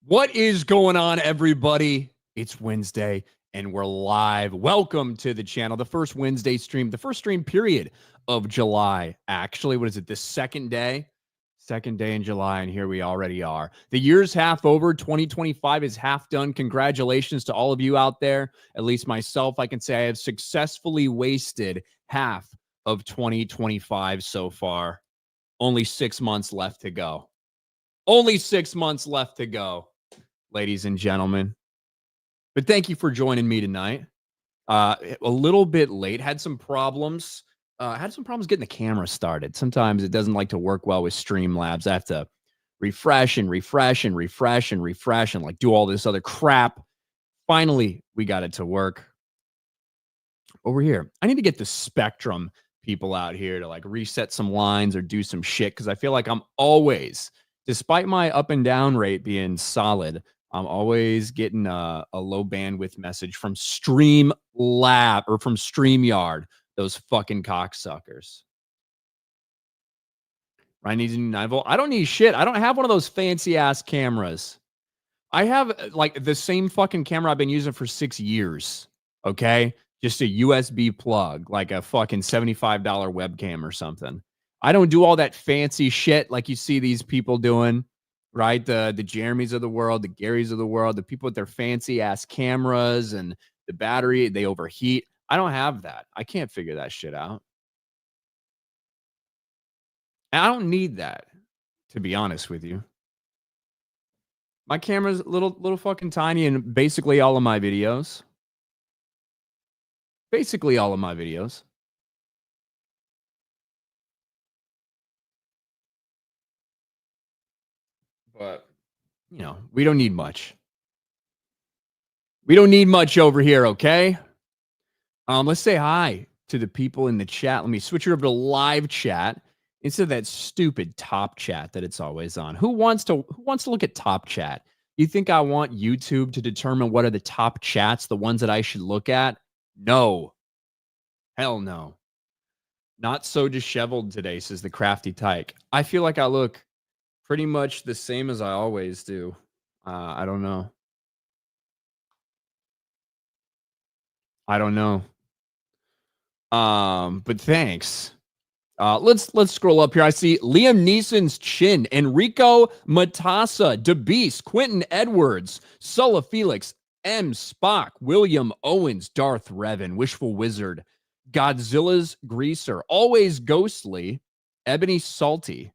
What is going on, everybody? It's Wednesday and we're live. Welcome to the channel. The first Wednesday stream, the first stream period of July. Actually, what is it? The second day? Second day in July, and here we already are. The year's half over. 2025 is half done. Congratulations to all of you out there. At least myself, I can say I have successfully wasted half of 2025 so far. Only 6 months left to go. Only 6 months left to go, ladies and gentlemen. But thank you for joining me tonight. A little bit late. Had some problems. Getting the camera started. Sometimes it doesn't like to work well with Streamlabs. I have to refresh and like do all this other crap. Finally, we got it to work. Over here, I need to get the Spectrum people out here to like reset some lines or do some shit because I feel like I'm always, despite my up and down rate being solid, I'm always getting a low bandwidth message from Streamlab or from StreamYard, those fucking cocksuckers. I need a new 9-volt. I don't need shit. I don't have one of those fancy ass cameras. I have like the same fucking camera I've been using for 6 years. Okay. Just a USB plug, like a fucking $75 webcam or something. I don't do all that fancy shit like you see these people doing, right? The Jeremys of the world, the Garys of the world, the people with their fancy ass cameras and the battery, they overheat. I don't have that. I can't figure that shit out. And I don't need that, to be honest with you. My camera's little fucking tiny in basically all of my videos. Basically all of my videos. But, you know, we don't need much. We don't need much over here, okay? Let's say hi to the people in the chat. Let me switch it over to live chat instead of that stupid top chat that it's always on. Who wants to look at top chat? You think I want YouTube to determine what are the top chats, the ones that I should look at? No. Hell no. Not so disheveled today, says the crafty tyke. I feel like I look pretty much the same as I always do. I don't know. I don't know. But thanks. Let's scroll up here. I see Liam Neeson's chin, Enrico Matassa, DeBeast, Quentin Edwards, Sulla Felix, M. Spock, William Owens, Darth Revan, Wishful Wizard, Godzilla's Greaser, Always Ghostly, Ebony Salty,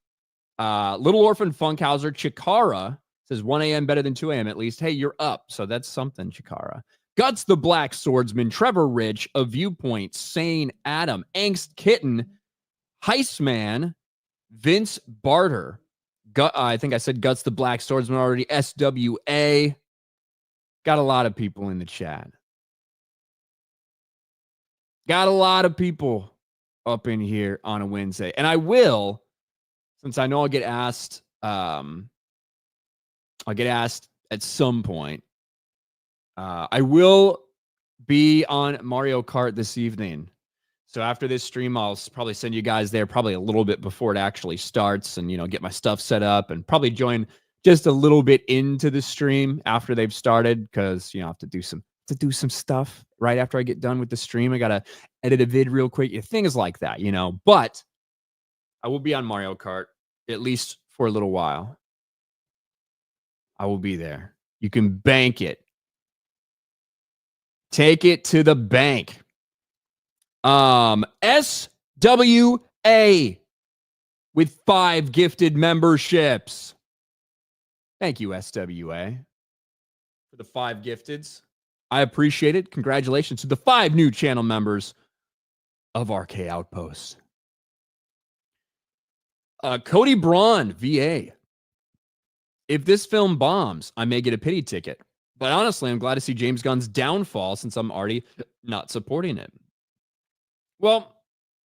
Little Orphan Funkhauser, Chikara says 1 a.m. better than 2 a.m. at least. Hey, you're up. So that's something, Chikara. Guts the Black Swordsman, Trevor Rich, A Viewpoint, Sane Adam, Angst Kitten, Heistman, Vince Barter. I think I said Guts the Black Swordsman already. SWA. Got a lot of people in the chat. Got a lot of people up in here on a Wednesday. And I will, since I know I'll get asked at some point. I will be on Mario Kart this evening. So after this stream, I'll probably send you guys there probably a little bit before it actually starts and, you know, get my stuff set up and probably join just a little bit into the stream after they've started because, you know, I have to do some stuff right after I get done with the stream. I got to edit a vid real quick. Things like that, you know, but I will be on Mario Kart at least for a little while. I will be there. You can bank it. Take it to the bank. SWA with 5 gifted memberships. Thank you, SWA, for the 5 gifteds. I appreciate it. Congratulations to the 5 new channel members of RK Outpost. Cody Braun, VA. If this film bombs, I may get a pity ticket. But honestly, I'm glad to see James Gunn's downfall since I'm already not supporting it. Well,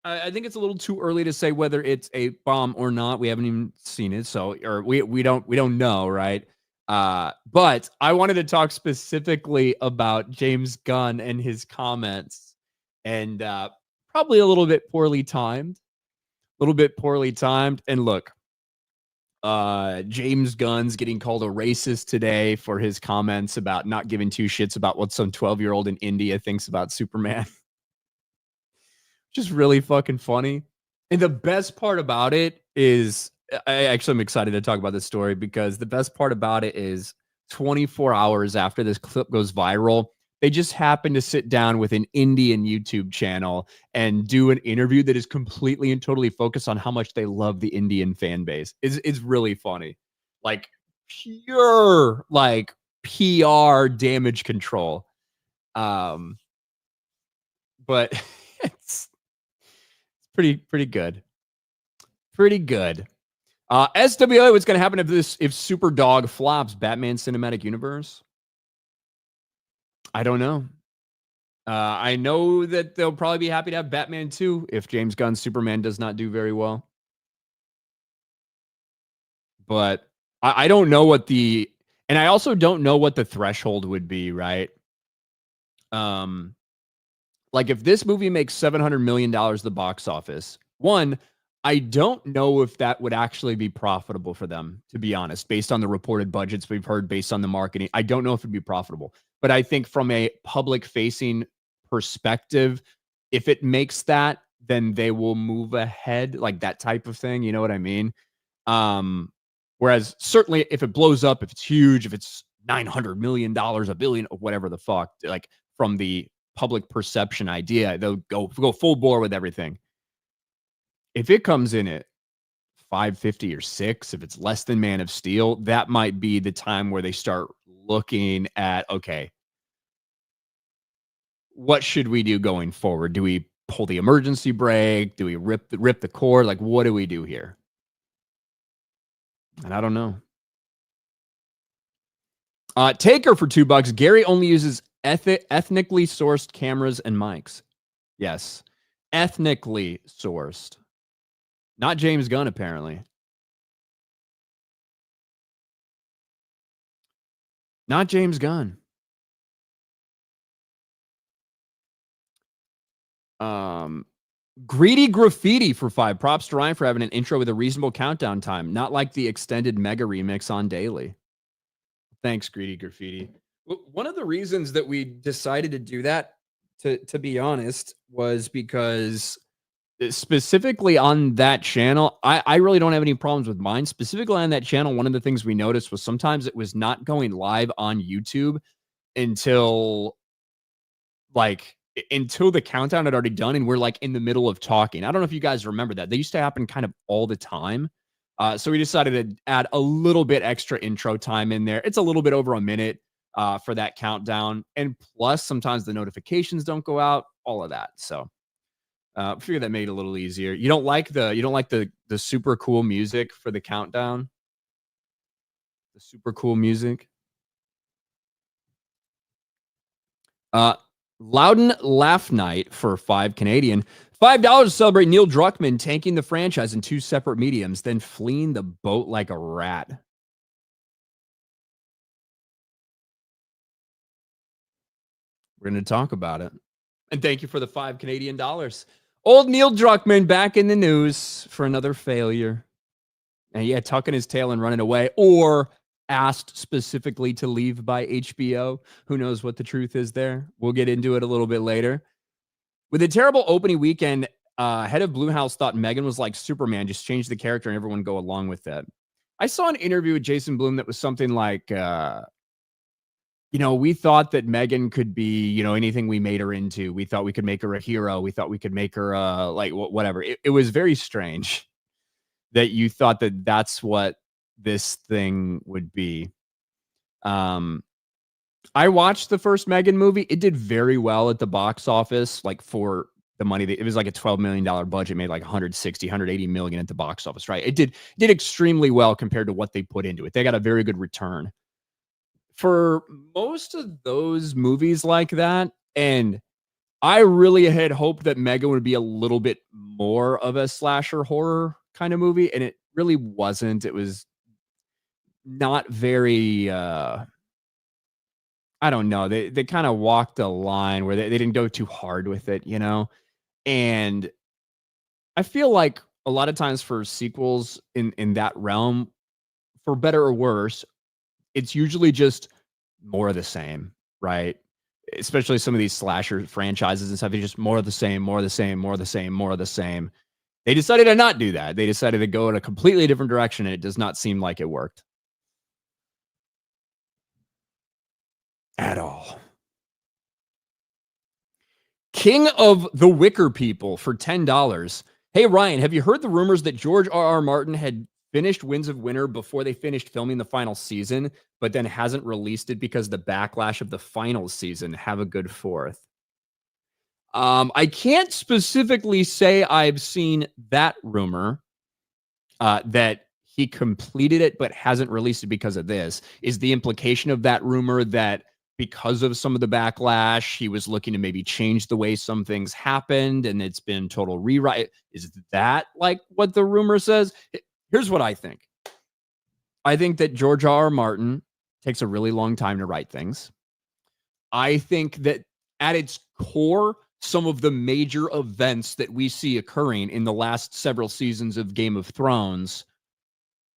I think it's a little too early to say whether it's a bomb or not. We haven't even seen it, so or we don't know, right? But I wanted to talk specifically about James Gunn and his comments, and probably a little bit poorly timed. And look, James Gunn's getting called a racist today for his comments about not giving two shits about what some 12-year-old in India thinks about Superman. Just really fucking funny. And the best part about it is, I actually am excited to talk about this story because the best part about it is 24 hours after this clip goes viral, they just happen to sit down with an Indian YouTube channel and do an interview that is completely and totally focused on how much they love the Indian fan base. It's really funny. Like pure like PR damage control. Um, but it's pretty good. Pretty good. SWA, what's going to happen if Super Dog flops Batman Cinematic Universe? I don't know. I know that they'll probably be happy to have Batman 2 if James Gunn's Superman does not do very well. But I don't know and I also don't know what the threshold would be, right? Like if this movie makes $700 million at the box office, one, I don't know if that would actually be profitable for them, to be honest, based on the reported budgets we've heard, based on the marketing. I don't know if it'd be profitable, but I think from a public facing perspective, if it makes that, then they will move ahead, like that type of thing. You know what I mean? Whereas certainly if it blows up, if it's huge, if it's $900 million, $1 billion, whatever the fuck, like from the public perception idea, they'll go full bore with everything. If it comes in at 550 or 6, if it's less than Man of Steel, that might be the time where they start looking at, okay, what should we do going forward? Do we pull the emergency brake? Do we rip the cord? Like, what do we do here? And I don't know. Taker for $2. Gary only uses ethnically sourced cameras and mics. Yes. Ethnically sourced. Not James Gunn, apparently. Not James Gunn. Greedy Graffiti for 5. Props to Ryan for having an intro with a reasonable countdown time, not like the extended mega remix on Daily. Thanks, Greedy Graffiti. One of the reasons that we decided to do that, to be honest, was because specifically on that channel, I really don't have any problems with mine. Specifically on that channel, one of the things we noticed was sometimes it was not going live on YouTube until the countdown had already done and we're like in the middle of talking. I don't know if you guys remember that. They used to happen kind of all the time. So we decided to add a little bit extra intro time in there. It's a little bit over a minute for that countdown. And plus, sometimes the notifications don't go out, all of that. So I figured that made it a little easier. You don't like the super cool music for the countdown? The super cool music? Loudon Laugh Night for 5 Canadian. $5 to celebrate Neil Druckmann tanking the franchise in 2 separate mediums, then fleeing the boat like a rat. We're going to talk about it. And thank you for the 5 Canadian dollars. Old Neil Druckmann back in the news for another failure. And yeah, tucking his tail and running away, or asked specifically to leave by HBO. Who knows what the truth is there? We'll get into it a little bit later. With a terrible opening weekend, head of Blumhouse thought Megan was like Superman, just change the character and everyone go along with it. I saw an interview with Jason Blum that was something like, we thought that Megan could be, anything we made her into. We thought we could make her a hero. We thought we could make her whatever. It was very strange that you thought that that's what this thing would be. I watched the first Megan movie. It did very well at the box office, like for the money. It was like a $12 million budget, made like 160, 180 million at the box office, right? It did extremely well compared to what they put into it. They got a very good return. For most of those movies like that, and I really had hoped that Megan would be a little bit more of a slasher horror kind of movie, and it really wasn't. It was not very I don't know. They kind of walked a line where they didn't go too hard with it, And I feel like a lot of times for sequels in that realm, for better or worse, it's usually just more of the same, right? Especially some of these slasher franchises and stuff. It's just more of the same, more of the same, more of the same, more of the same. They decided to not do that. They decided to go in a completely different direction, and it does not seem like it worked at all. King of the Wicker People for $10. Hey, Ryan, have you heard the rumors that George R.R. Martin had finished Winds of Winter before they finished filming the final season, but then hasn't released it because the backlash of the final season? Have a good fourth. I can't specifically say I've seen that rumor that he completed it but hasn't released it because of this. Is the implication of that rumor that because of some of the backlash, he was looking to maybe change the way some things happened and it's been total rewrite? Is that like what the rumor says? Here's what I think. I think that George R. R. Martin takes a really long time to write things. I think that at its core, some of the major events that we see occurring in the last several seasons of Game of Thrones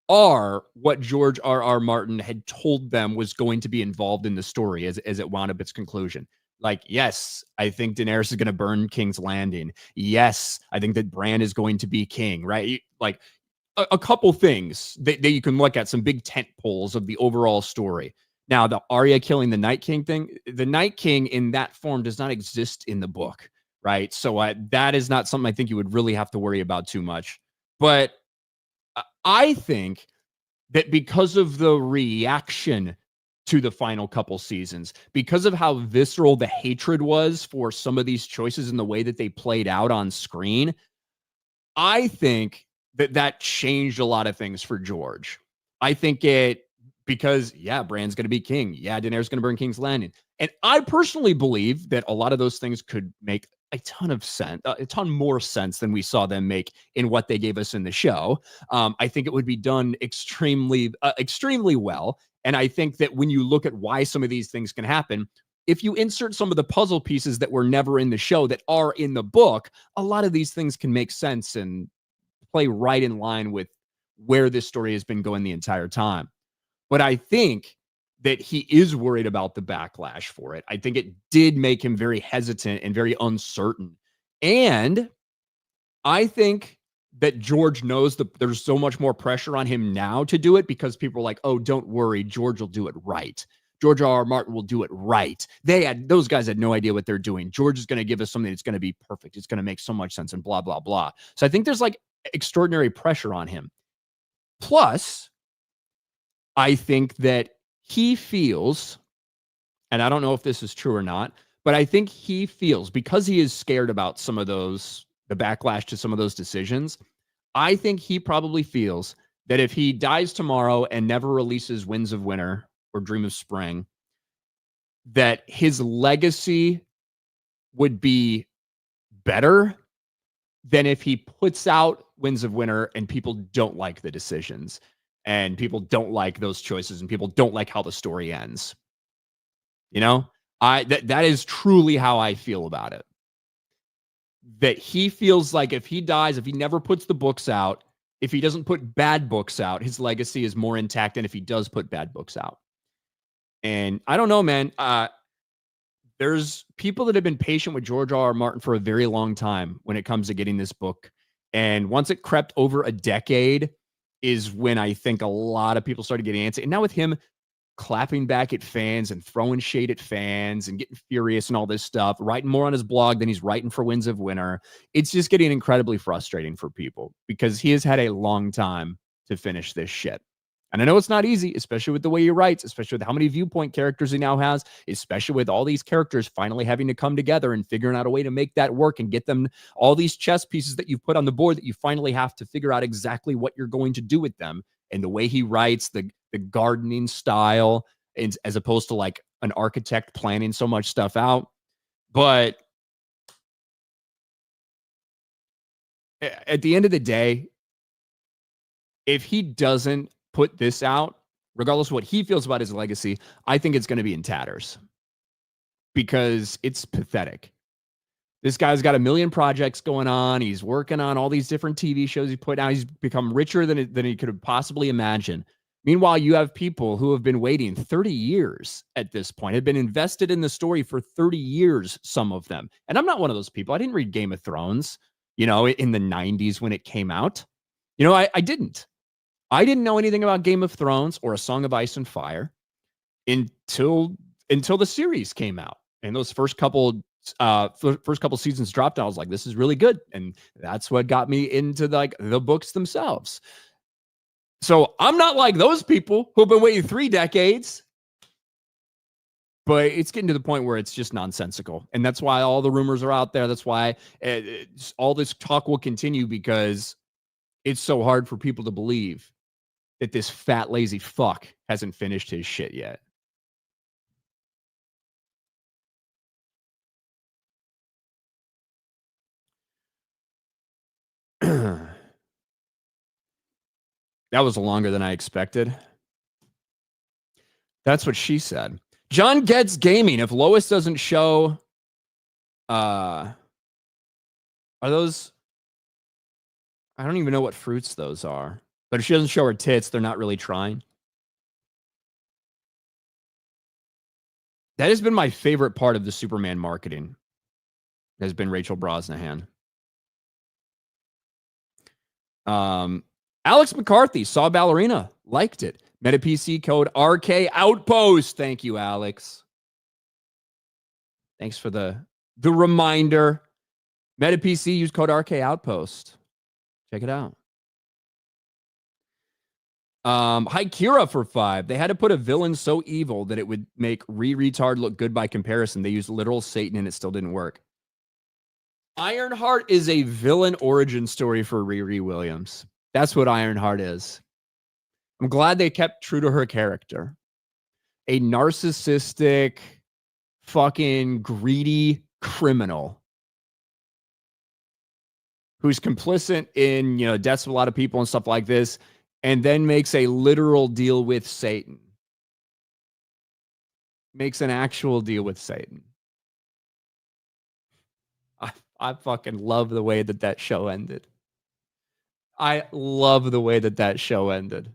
are what George R. R. Martin had told them was going to be involved in the story as it wound up its conclusion. Like, yes, I think Daenerys is going to burn King's Landing. Yes, I think that Bran is going to be king, right? Like a couple things that you can look at, some big tent poles of the overall story. Now, the Arya killing the Night King thing, the Night King in that form does not exist in the book, right? So that is not something I think you would really have to worry about too much. But I think that because of the reaction to the final couple seasons, because of how visceral the hatred was for some of these choices and the way that they played out on screen, I think that changed a lot of things for George. I think because, yeah, Bran's going to be king. Yeah, Daenerys going to burn King's Landing. And I personally believe that a lot of those things could make a ton of sense, a ton more sense than we saw them make in what they gave us in the show. I think it would be done extremely well. And I think that when you look at why some of these things can happen, if you insert some of the puzzle pieces that were never in the show that are in the book, a lot of these things can make sense and play right in line with where this story has been going the entire time. But I think that he is worried about the backlash for it. I think it did make him very hesitant and very uncertain. And I think that George knows that there's so much more pressure on him now to do it because people are like, oh, don't worry, George will do it right. George R. R. Martin will do it right. Those guys had no idea what they're doing. George is going to give us something that's going to be perfect. It's going to make so much sense and blah, blah, blah. So I think there's like extraordinary pressure on him. Plus, I think that he feels, and I don't know if this is true or not, but I think he feels, because he is scared about some of those, the backlash to some of those decisions, I think he probably feels that if he dies tomorrow and never releases Winds of Winter or Dream of Spring, that his legacy would be better than if he puts out Winds of Winter and people don't like the decisions and people don't like those choices and people don't like how the story ends. You know, that is truly how I feel about it. That he feels like if he dies, if he never puts the books out, if he doesn't put bad books out, his legacy is more intact than if he does put bad books out. And I don't know, man. There's people that have been patient with George R. R. Martin for a very long time when it comes to getting this book. And once it crept over a decade is when I think a lot of people started getting antsy. And now with him clapping back at fans and throwing shade at fans and getting furious and all this stuff, writing more on his blog than he's writing for Winds of Winter, it's just getting incredibly frustrating for people because he has had a long time to finish this shit. And I know it's not easy, especially with the way he writes, especially with how many viewpoint characters he now has, especially with all these characters finally having to come together and figuring out a way to make that work and get them all these chess pieces that you've put on the board that you finally have to figure out exactly what you're going to do with them. And the way he writes, the gardening style, as opposed to like an architect planning so much stuff out. But at the end of the day, if he doesn't put this out, regardless of what he feels about his legacy, I think it's going to be in tatters because it's pathetic. This guy's got a million projects going on. He's working on all these different TV shows he put out. He's become richer than he could have possibly imagined. Meanwhile, you have people who have been waiting 30 years at this point, have been invested in the story for 30 years, some of them. And I'm not one of those people. I didn't read Game of Thrones, in the 90s when it came out. I didn't. I didn't know anything about Game of Thrones or A Song of Ice and Fire until the series came out. And those first couple seasons dropped, I was like, this is really good. And that's what got me into the books themselves. So I'm not like those people who've been waiting 3 decades. But it's getting to the point where it's just nonsensical. And that's why all the rumors are out there. That's why all this talk will continue, because it's so hard for people to believe that this fat, lazy fuck hasn't finished his shit yet. That was longer than I expected. That's what she said. John Gets Gaming. If Lois doesn't show, are those? I don't even know what fruits those are. But if she doesn't show her tits, they're not really trying. That has been my favorite part of the Superman marketing. Has been Rachel Brosnahan. Alex McCarthy saw Ballerina, liked it. Meta PC code RK Outpost. Thank you, Alex. Thanks for the reminder. Meta PC, use code RK Outpost. Check it out. Hi, Kira for 5. They had to put a villain so evil that it would make retard look good by comparison. They used literal Satan and it still didn't work. Ironheart is a villain origin story for Riri Williams. That's what Ironheart is. I'm glad they kept true to her character. A narcissistic, fucking greedy criminal who's complicit in, deaths of a lot of people and stuff like this, and then makes a literal deal with Satan. Makes an actual deal with Satan. I fucking love the way that show ended. I love the way that show ended.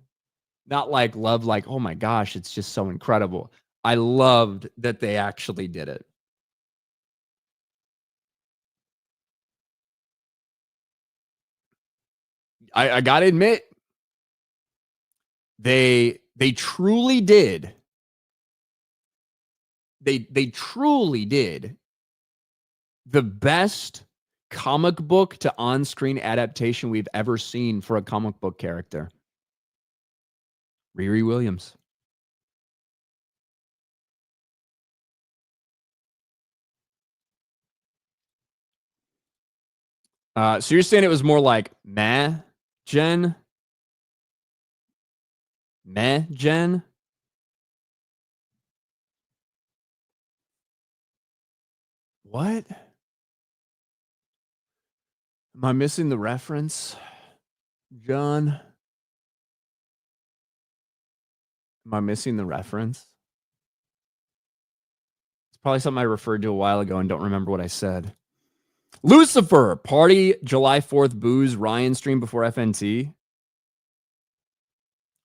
Not like love, like, oh my gosh, it's just so incredible. I loved that they actually did it. I gotta admit, they truly did. They truly did the best comic book to on-screen adaptation we've ever seen for a comic book character. Riri Williams. So you're saying it was more like meh, Jen? Meh, Jen? What? Am I missing the reference, John? Am I missing the reference? It's probably something I referred to a while ago and don't remember what I said. Lucifer, party July 4th booze, Ryan stream before FNT.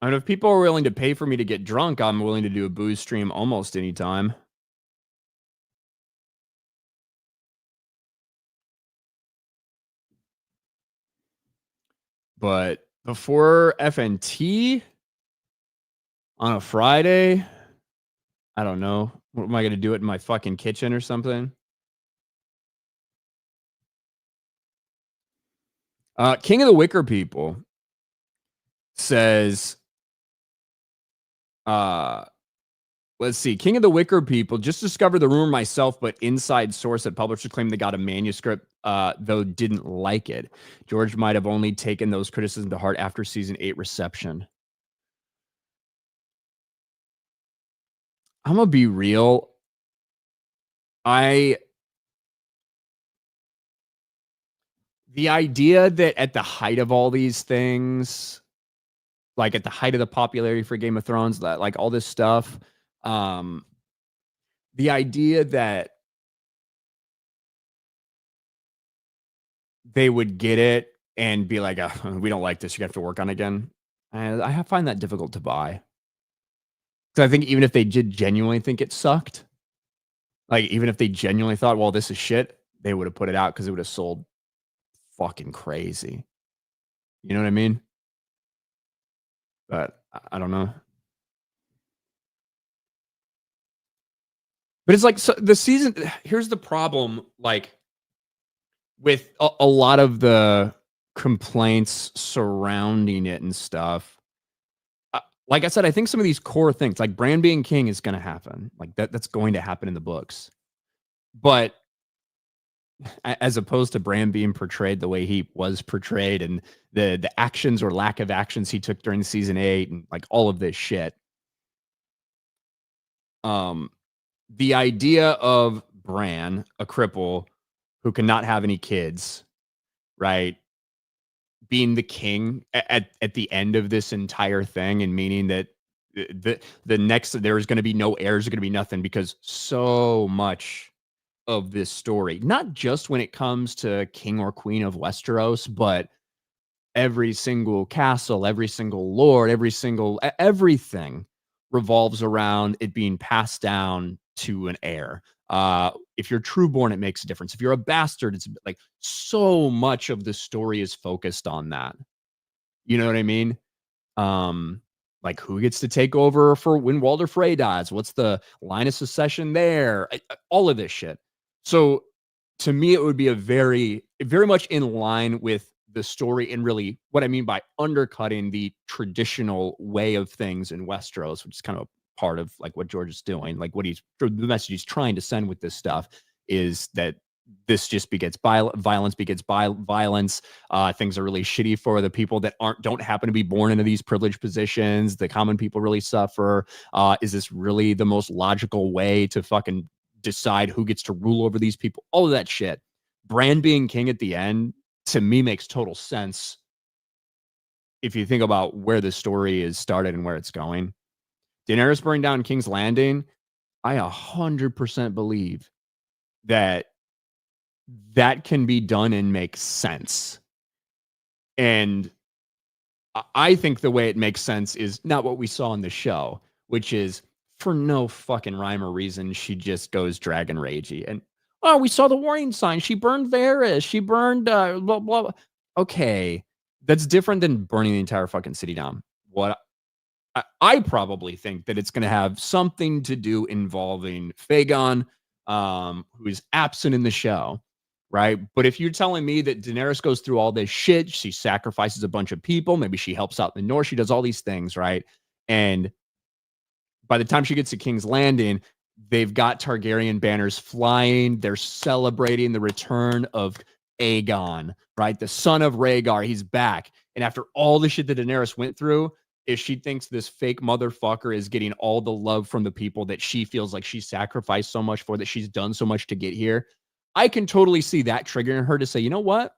I mean, if people are willing to pay for me to get drunk, I'm willing to do a booze stream almost anytime. But before FNT on a Friday, I don't know. What am I going to do it in my fucking kitchen or something? King of the Wicker People says, let's see. King of the Wicker People just discovered the rumor myself, but inside source that publishers claim they got a manuscript, though didn't like it. George might have only taken those criticisms to heart after season 8 reception. I'm gonna be real. The idea that at the height of all these things, like at the height of the popularity for Game of Thrones, that like all this stuff, the idea that they would get it and be like, we don't like this, you have to work on it again. I find that difficult to buy. Because I think even if they did genuinely think it sucked, like, even if they genuinely thought, "Well, this is shit," they would have put it out because it would have sold fucking crazy. You know what I mean? But I don't know. But it's like so the season here's the problem, like, with a lot of the complaints surrounding it and stuff. Like I said, I think some of these core things, like Bran being king is gonna happen. Like, that's going to happen in the books. But as opposed to Bran being portrayed the way he was portrayed and the actions or lack of actions he took during season 8 and, like, all of this shit, um, the idea of Bran, a cripple who cannot have any kids, right? Being the king at the end of this entire thing and meaning that the next there's going to be no heirs, going to be nothing because so much of this story, not just when it comes to king or queen of Westeros, but every single castle, every single lord, everything revolves around it being passed down to an heir. If you're trueborn, it makes a difference. If you're a bastard, it's like so much of the story is focused on that. You know what I mean? Um, like who gets to take over for when Walder Frey dies? What's the line of succession there? All of this shit. So to me, it would be a very much in line with the story and really what I mean by undercutting the traditional way of things in Westeros, which is kind of part of like what George is doing. Like what the message he's trying to send with this stuff is that this just begets violence, begets violence. Things are really shitty for the people that don't happen to be born into these privileged positions. The common people really suffer. Is this really the most logical way to fucking decide who gets to rule over these people? All of that shit. Bran being king at the end to me makes total sense if you think about where the story is started and where it's going. Daenerys burning down King's Landing. I 100% believe that that can be done and make sense. And I think the way it makes sense is not what we saw in the show, which is for no fucking rhyme or reason, she just goes dragon ragey. And oh, we saw the warning sign. She burned Varys. She burned blah, blah. Okay. That's different than burning the entire fucking city down. What I probably think that it's going to have something to do involving Fagon, who is absent in the show, right? But if you're telling me that Daenerys goes through all this shit, she sacrifices a bunch of people, maybe she helps out in the north, she does all these things, right? And by the time she gets to King's Landing, they've got Targaryen banners flying. They're celebrating the return of Aegon, right? The son of Rhaegar. He's back. And after all the shit that Daenerys went through, if she thinks this fake motherfucker is getting all the love from the people that she feels like she sacrificed so much for, that she's done so much to get here, I can totally see that triggering her to say, you know what?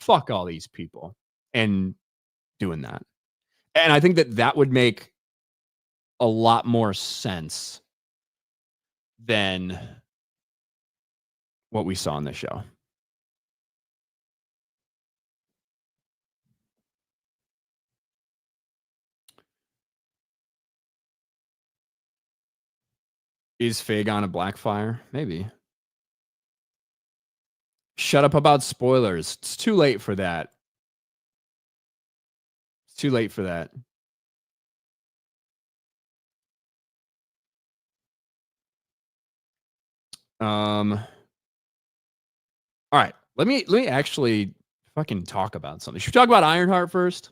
Fuck all these people and doing that. And I think that that would make a lot more sense than what we saw in the show. Is Fagon a Blackfire? Maybe. Shut up about spoilers. It's too late for that. It's too late for that. All right. Let me actually fucking talk about something. Should we talk about Ironheart first?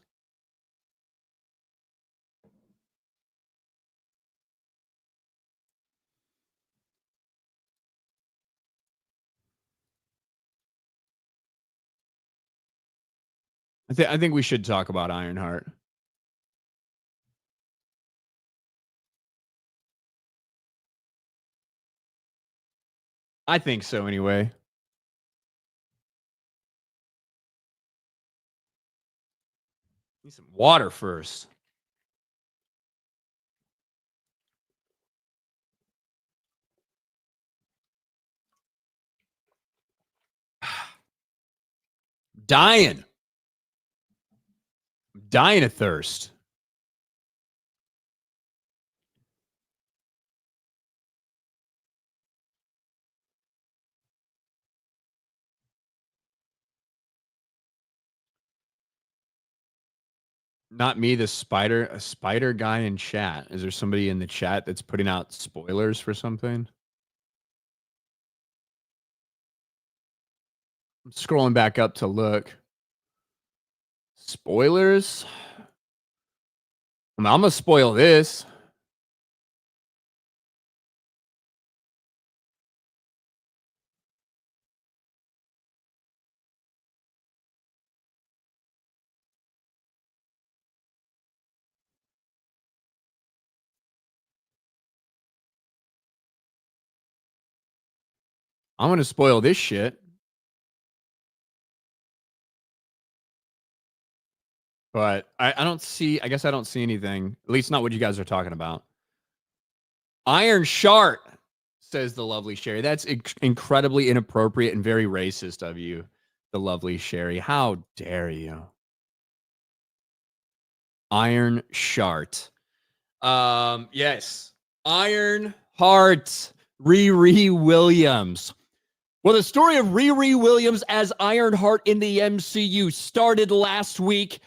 I think we should talk about Ironheart. I think so anyway. Need some water first. Dying. Dying of thirst. Not me, a spider guy in chat. Is there somebody in the chat that's putting out spoilers for something? I'm scrolling back up to look. Spoilers? I'm going to spoil this. I'm going to spoil this shit. But I don't see, I guess I don't see anything, at least not what you guys are talking about. Ironheart, says the lovely Sherry. That's incredibly inappropriate and very racist of you, the lovely Sherry. How dare you? Ironheart. Yes. Ironheart. Riri Williams. Well, the story of Riri Williams as Ironheart in the MCU started last week,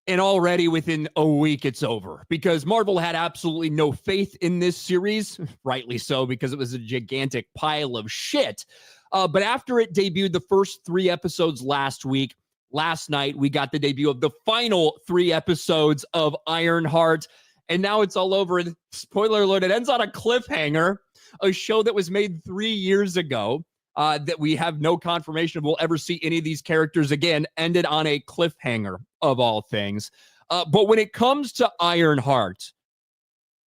and already within a week it's over because Marvel had absolutely no faith in this series, rightly so, because it was a gigantic pile of shit. But after it debuted the first 3 episodes last week, last night we got the debut of the final 3 episodes of Ironheart, and now it's all over. And spoiler alert, it ends on a cliffhanger, a show that was made 3 years ago. That we have no confirmation of we'll ever see any of these characters again, ended on a cliffhanger of all things. But when it comes to Ironheart,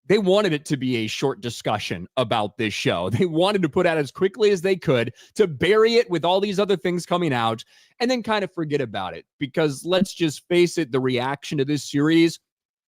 they wanted it to be a short discussion about this show. They wanted to put out as quickly as they could to bury it with all these other things coming out and then kind of forget about it. Because let's just face it, the reaction to this series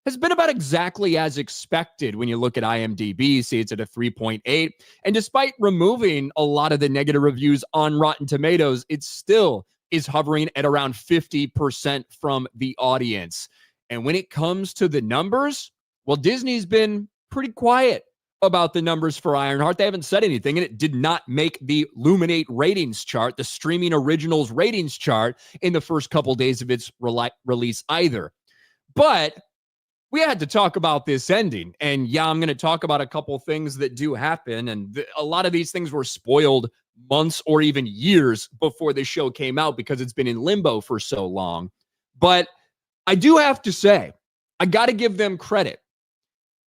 has been about exactly as expected when you look at IMDb. See, it's at a 3.8. And despite removing a lot of the negative reviews on Rotten Tomatoes, it still is hovering at around 50% from the audience. And when it comes to the numbers, well, Disney's been pretty quiet about the numbers for Ironheart. They haven't said anything, and it did not make the Luminate ratings chart, the streaming originals ratings chart, in the first couple days of its release either. But we had to talk about this ending. And yeah, I'm going to talk about a couple things that do happen. And a lot of these things were spoiled months or even years before the show came out because it's been in limbo for so long. But I do have to say, I got to give them credit.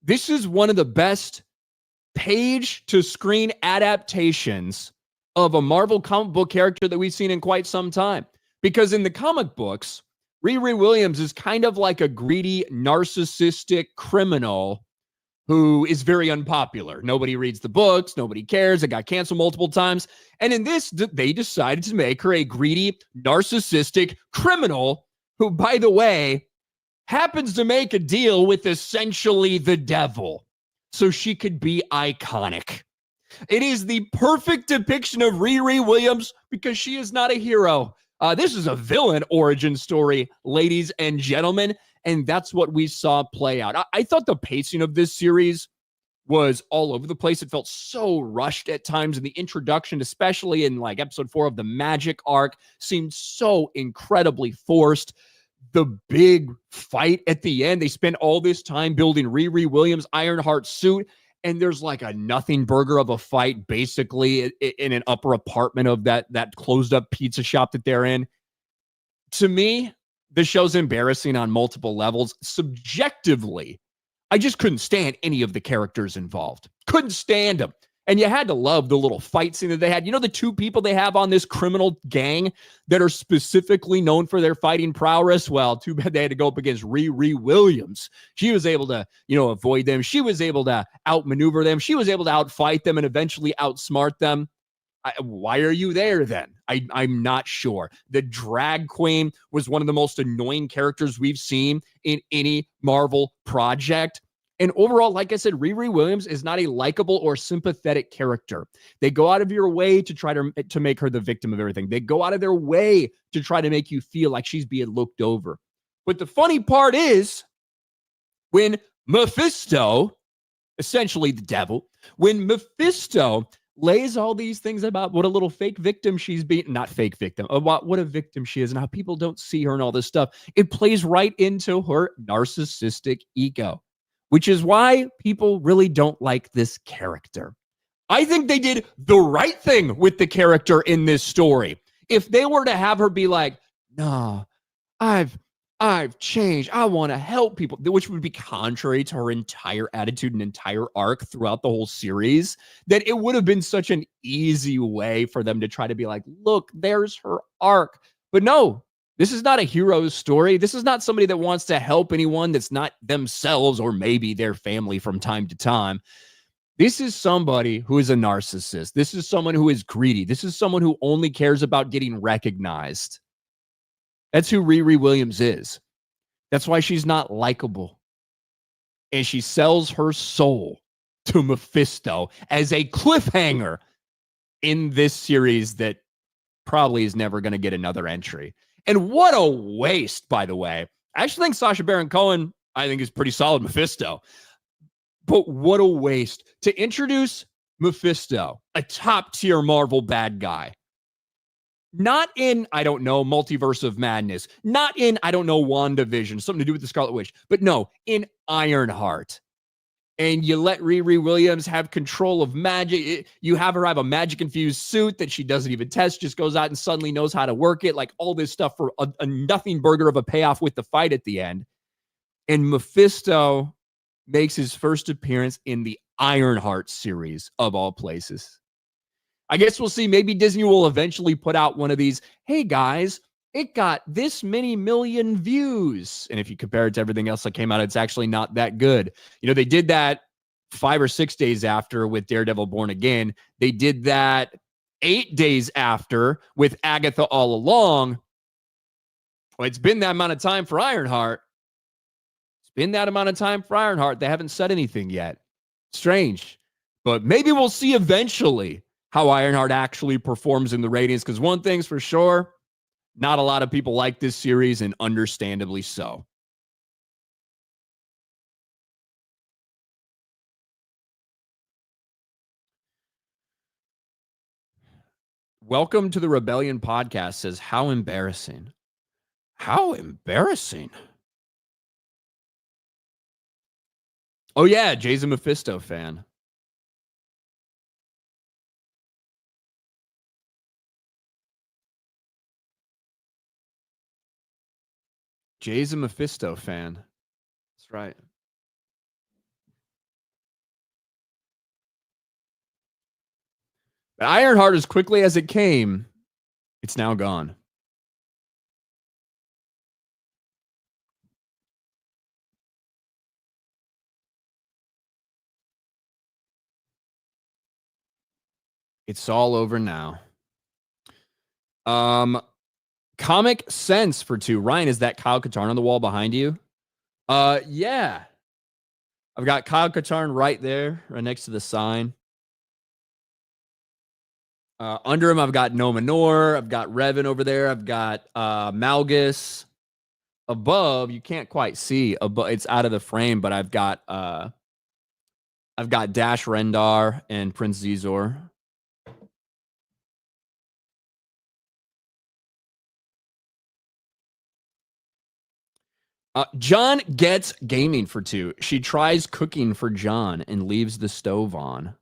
This is one of the best page-to-screen adaptations of a Marvel comic book character that we've seen in quite some time. Because in the comic books, Riri Williams is kind of like a greedy, narcissistic criminal who is very unpopular. Nobody reads the books. Nobody cares. It got canceled multiple times. And in this, they decided to make her a greedy, narcissistic criminal who, by the way, happens to make a deal with essentially the devil so she could be iconic. It is the perfect depiction of Riri Williams because she is not a hero. This is a villain origin story, ladies and gentlemen, and that's what we saw play out. I thought the pacing of this series was all over the place. It felt so rushed at times, and the introduction, especially in like episode 4 of the Magic arc, seemed so incredibly forced. The big fight at the end, they spent all this time building Riri Williams' Ironheart suit, and there's like a nothing burger of a fight basically in an upper apartment of that closed up pizza shop that they're in. To me, the show's embarrassing on multiple levels. Subjectively, I just couldn't stand any of the characters involved. Couldn't stand them. And you had to love the little fight scene that they had. You know, the 2 people they have on this criminal gang that are specifically known for their fighting prowess? Well, too bad they had to go up against Riri Williams. She was able to, avoid them. She was able to outmaneuver them. She was able to outfight them and eventually outsmart them. Why are you there then? I'm not sure. The drag queen was one of the most annoying characters we've seen in any Marvel project. And overall, like I said, Riri Williams is not a likable or sympathetic character. They go out of your way to try to make her the victim of everything. They go out of their way to try to make you feel like she's being looked over. But the funny part is when Mephisto, essentially the devil, when Mephisto lays all these things about what a little fake victim she's being, not fake victim, about what a victim she is and how people don't see her and all this stuff. It plays right into her narcissistic ego, which is why people really don't like this character. I think they did the right thing with the character in this story. If they were to have her be like, nah, I've changed. I want to help people, which would be contrary to her entire attitude and entire arc throughout the whole series, that it would have been such an easy way for them to try to be like, look, there's her arc. But no, this is not a hero's story. This is not somebody that wants to help anyone that's not themselves or maybe their family from time to time. This is somebody who is a narcissist. This is someone who is greedy. This is someone who only cares about getting recognized. That's who Riri Williams is. That's why she's not likable. And she sells her soul to Mephisto as a cliffhanger in this series that probably is never going to get another entry. And what a waste, by the way. I actually think Sacha Baron Cohen, I think, is pretty solid Mephisto. But what a waste to introduce Mephisto, a top-tier Marvel bad guy. Not in, I don't know, Multiverse of Madness. Not in, I don't know, WandaVision, something to do with the Scarlet Witch. But no, in Ironheart. And you let Riri Williams have control of magic. You have her have a magic-infused suit that she doesn't even test, just goes out and suddenly knows how to work it. Like all this stuff for a nothing burger of a payoff with the fight at the end. And Mephisto makes his first appearance in the Ironheart series, of all places. I guess we'll see. Maybe Disney will eventually put out one of these, hey guys, it got this many million views. And if you compare it to everything else that came out, it's actually not that good. You know, they did that 5 or 6 days after with Daredevil Born Again. They did that 8 days after with Agatha All Along. Well, it's been that amount of time for Ironheart. Been that amount of time for Ironheart. They haven't said anything yet. Strange. But maybe we'll see eventually how Ironheart actually performs in the ratings, because one thing's for sure, not a lot of people like this series, and understandably so. Welcome to the Rebellion podcast says, how embarrassing. How embarrassing. Oh, yeah, Jay's a Mephisto fan. Jay's a Mephisto fan. That's right. But Ironheart, as quickly as it came, it's now gone. It's all over now. Comic Sense for 2. Ryan, is that Kyle Katarn on the wall behind you? Yeah. I've got Kyle Katarn right there, right next to the sign. Under him, I've got No Manor. I've got Revan over there. I've got Malgus. Above, you can't quite see. It's out of the frame, but I've got Dash Rendar and Prince Zizor. John gets gaming for 2. She tries cooking for John and leaves the stove on.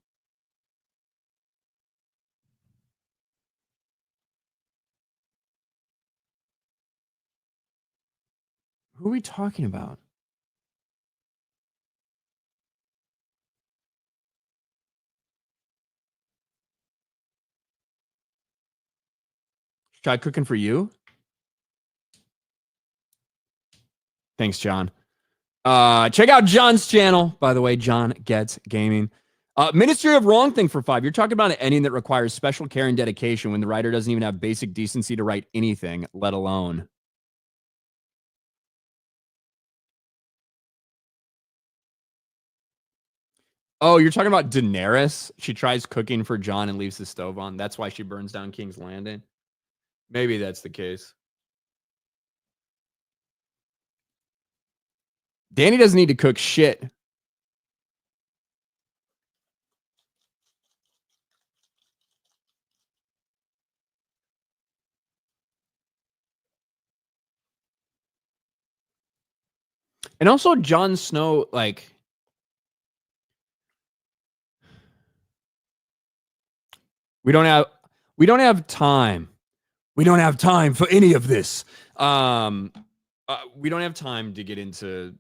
Who are we talking about? Try cooking for you? Thanks, John. Check out John's channel, by the way. John Gets Gaming. Ministry of Wrong Thing for 5. You're talking about an ending that requires special care and dedication when the writer doesn't even have basic decency to write anything, let alone. Oh, you're talking about Daenerys? She tries cooking for Jon and leaves the stove on. That's why she burns down King's Landing. Maybe that's the case. Danny doesn't need to cook shit. And also Jon Snow, like, we don't have time. We don't have time for any of this. We don't have time to get into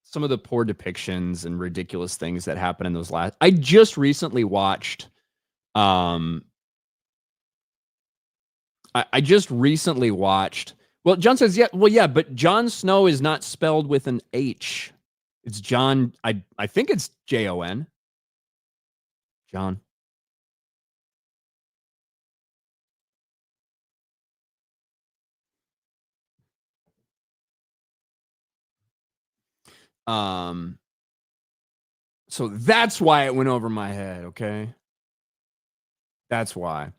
some of the poor depictions and ridiculous things that happen in those last. I just recently watched. I just recently watched. Well, John says, yeah. Well, yeah, but Jon Snow is not spelled with an H. It's John. I think it's Jon. John. So that's why it went over my head. Okay, that's why.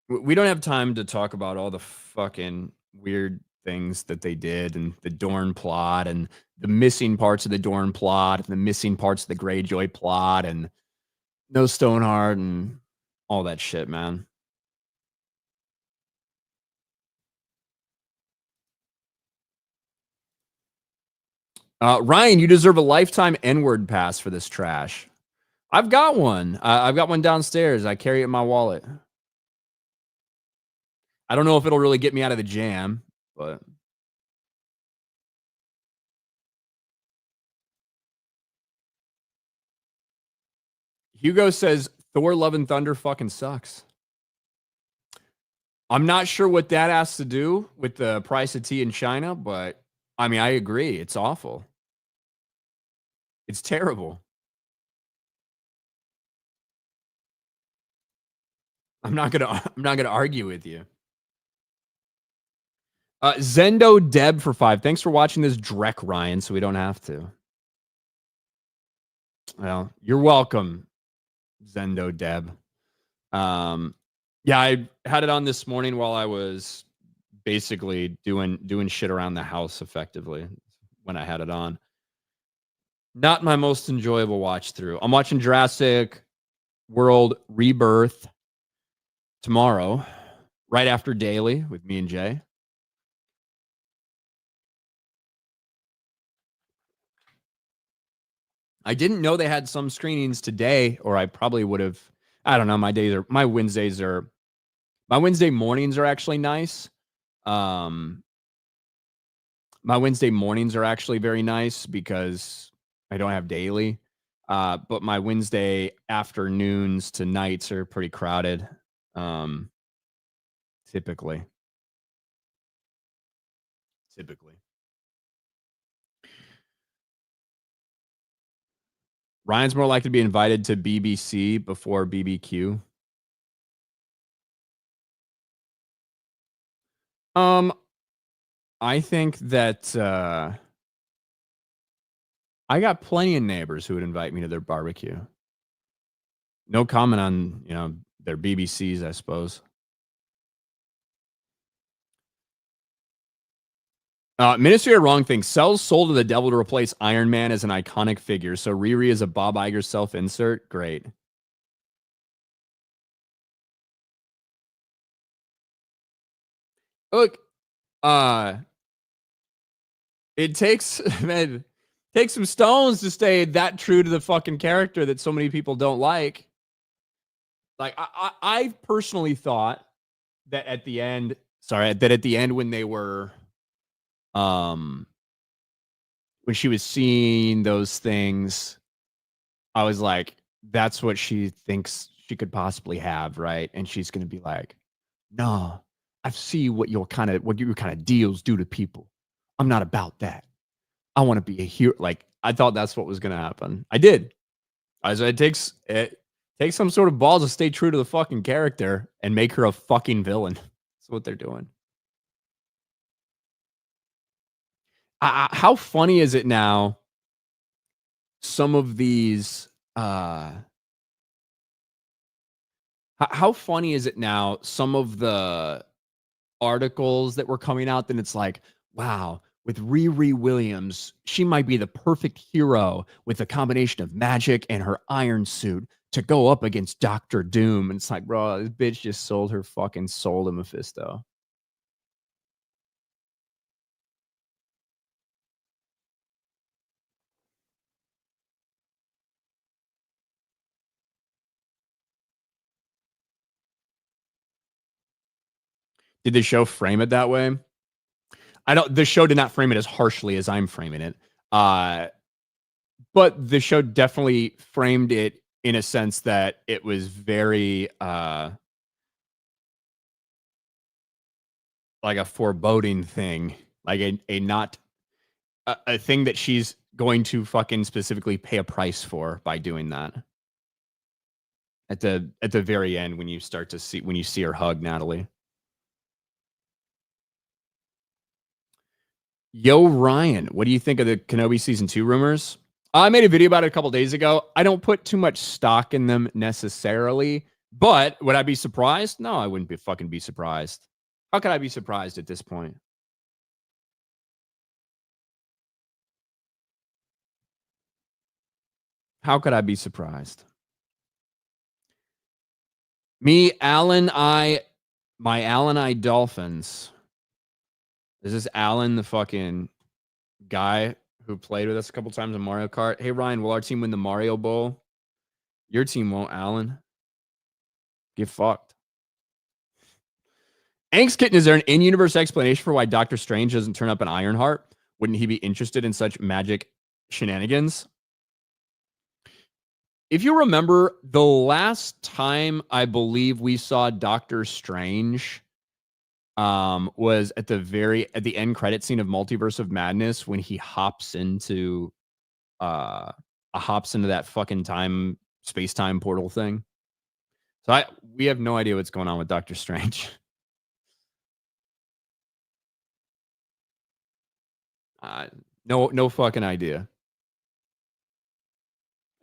We don't have time to talk about all the fucking weird things that they did and the Dorn plot and the missing parts of the Dorn plot and the missing parts of the Greyjoy plot and no Stoneheart and all that shit, man. Ryan, you deserve a lifetime N-word pass for this trash. I've got one. I've got one downstairs. I carry it in my wallet. I don't know if it'll really get me out of the jam, but Hugo says Thor Love and Thunder fucking sucks. I'm not sure what that has to do with the price of tea in China, but I mean, I agree. It's awful. It's terrible. I'm not gonna argue with you. Zendo Deb for 5. Thanks for watching this Drek, Ryan, so we don't have to. Well, you're welcome, Zendo Deb. Yeah, I had it on this morning while I was basically doing shit around the house effectively when I had it on. Not my most enjoyable watch through. I'm watching Jurassic World Rebirth tomorrow, right after Daily with me and Jay. I didn't know they had some screenings today, or I probably would have. I don't know. My Wednesday mornings are actually nice. My Wednesday mornings are actually very nice because I don't have daily. But my Wednesday afternoons to nights are pretty crowded. Typically. Ryan's more likely to be invited to BBC before BBQ. I think that I got plenty of neighbors who would invite me to their barbecue. No comment on, their BBCs, I suppose. Ministry of Wrong Thing sells Soul to the Devil to replace Iron Man as an iconic figure. So Riri is a Bob Iger self-insert. Great. Look, it takes some stones to stay that true to the fucking character that so many people don't like. Like I personally thought that at the end when they were when she was seeing those things, I was like, that's what she thinks she could possibly have, right? And she's gonna be like, no, I see what your kind of deals do to people. I'm not about that. I want to be a hero. Like, I thought that's what was gonna happen. I did. It takes some sort of balls to stay true to the fucking character and make her a fucking villain. That's what they're doing. How funny is it now? Some of these how funny is it now? Some of the articles that were coming out, then it's like, wow, with Riri Williams, she might be the perfect hero with a combination of magic and her iron suit to go up against Doctor Doom. And it's like, bro, this bitch just sold her fucking soul to Mephisto. Did the show frame it that way? The show did not frame it as harshly as I'm framing it. But the show definitely framed it in a sense that it was very like a foreboding thing, like a thing that she's going to fucking specifically pay a price for by doing that. At the very end, when you see her hug Natalie. Yo, Ryan, what do you think of the Kenobi season 2 rumors? I made a video about it a couple days ago. I don't put too much stock in them necessarily, but would I be surprised? No, I wouldn't be surprised. How could I be surprised at this point? How could I be surprised? My Allen I Dolphins. Is this Alan, the fucking guy who played with us a couple times in Mario Kart? Hey, Ryan, will our team win the Mario Bowl? Your team won't, Alan. Get fucked. Angst Kitten, is there an in-universe explanation for why Doctor Strange doesn't turn up in Ironheart? Wouldn't he be interested in such magic shenanigans? If you remember, the last time I believe we saw Doctor Strange was at the end credit scene of Multiverse of Madness, when he hops into that fucking space-time portal thing. So we have no idea what's going on with Doctor Strange. No fucking idea.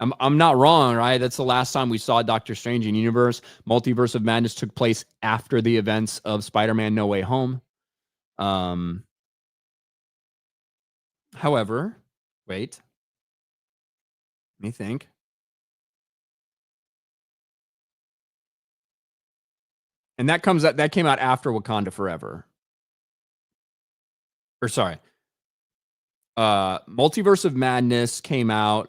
I'm not wrong, right? That's the last time we saw Doctor Strange in universe. Multiverse of Madness took place after the events of Spider-Man No Way Home. However, wait. Let me think. And that came out after Wakanda Forever. Or sorry. Multiverse of Madness came out,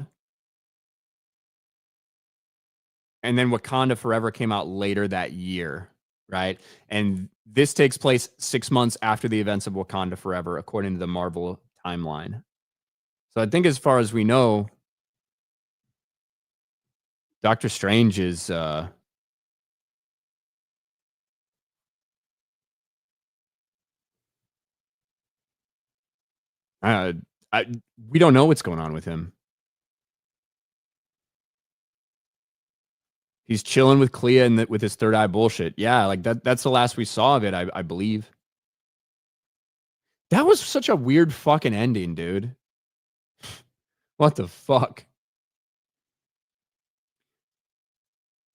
and then Wakanda Forever came out later that year, right? And this takes place 6 months after the events of Wakanda Forever, according to the Marvel timeline. So I think, as far as we know, Doctor Strange is we don't know what's going on with him. He's chilling with Clea and with his third eye bullshit. Yeah, like that's the last we saw of it, I believe. That was such a weird fucking ending, dude. What the fuck?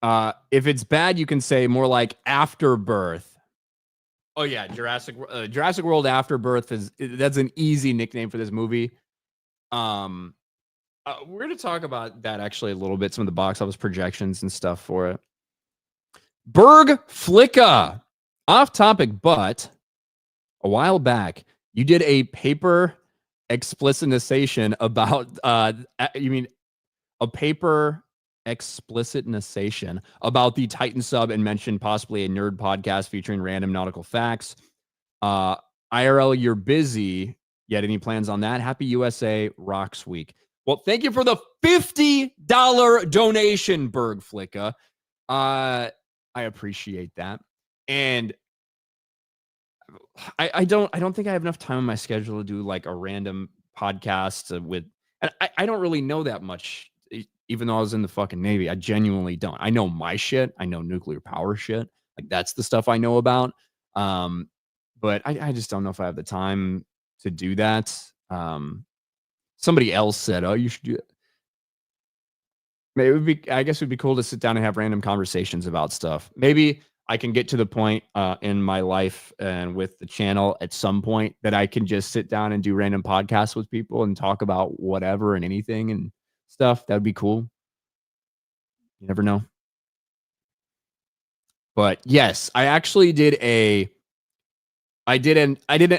If it's bad, you can say more like Afterbirth. Oh yeah, Jurassic World Afterbirth that's an easy nickname for this movie. We're going to talk about that actually a little bit, some of the box office projections and stuff for it. Berg Flicka, off topic, but a while back, you did a paper explicitization about, you mean a paper explicitization about the Titan sub, and mentioned possibly a nerd podcast featuring random nautical facts. IRL, you're busy. Yet any plans on that? Happy USA Rocks Week. Well, thank you for the $50 donation, Berg Flicka. I appreciate that. And I don't think I have enough time on my schedule to do like a random podcast with, and I don't really know that much, even though I was in the fucking Navy. I genuinely don't. I know my shit. I know nuclear power shit. Like, that's the stuff I know about. But I just don't know if I have the time to do that. Somebody else said, "Oh, you should do it." Maybe I guess it would be cool to sit down and have random conversations about stuff. Maybe I can get to the point in my life and with the channel at some point that I can just sit down and do random podcasts with people and talk about whatever and anything and stuff. That would be cool. You never know. But yes, I actually did an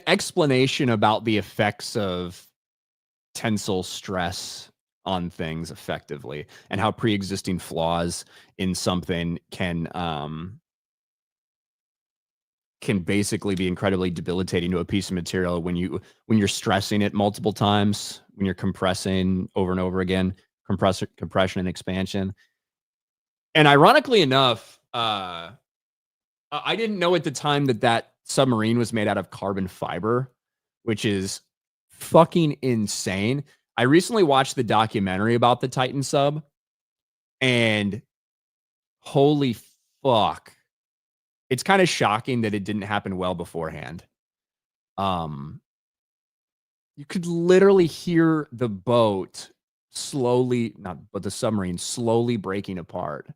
explanation about the effects of tensile stress on things effectively, and how pre-existing flaws in something can can basically be incredibly debilitating to a piece of material when you're stressing it multiple times, when you're compressing over and over again, compression and expansion. And ironically enough, I didn't know at the time that that submarine was made out of carbon fiber, which is fucking insane. I recently watched the documentary about the Titan sub, and holy fuck. It's kind of shocking that it didn't happen well beforehand. Um, you could literally hear the boat slowly, not, but the submarine slowly breaking apart.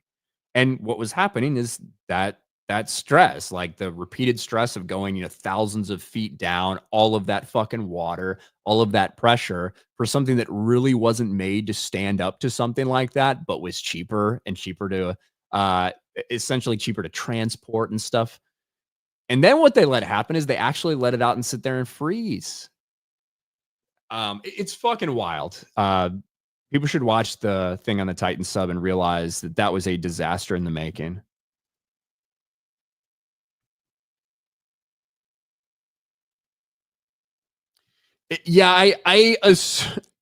And what was happening is that stress, like the repeated stress of going, thousands of feet down, all of that fucking water, all of that pressure for something that really wasn't made to stand up to something like that, but was cheaper and cheaper to essentially cheaper to transport and stuff. And then what they let happen is they actually let it out and sit there and freeze. It's fucking wild. People should watch the thing on the Titan sub and realize that that was a disaster in the making. Yeah, I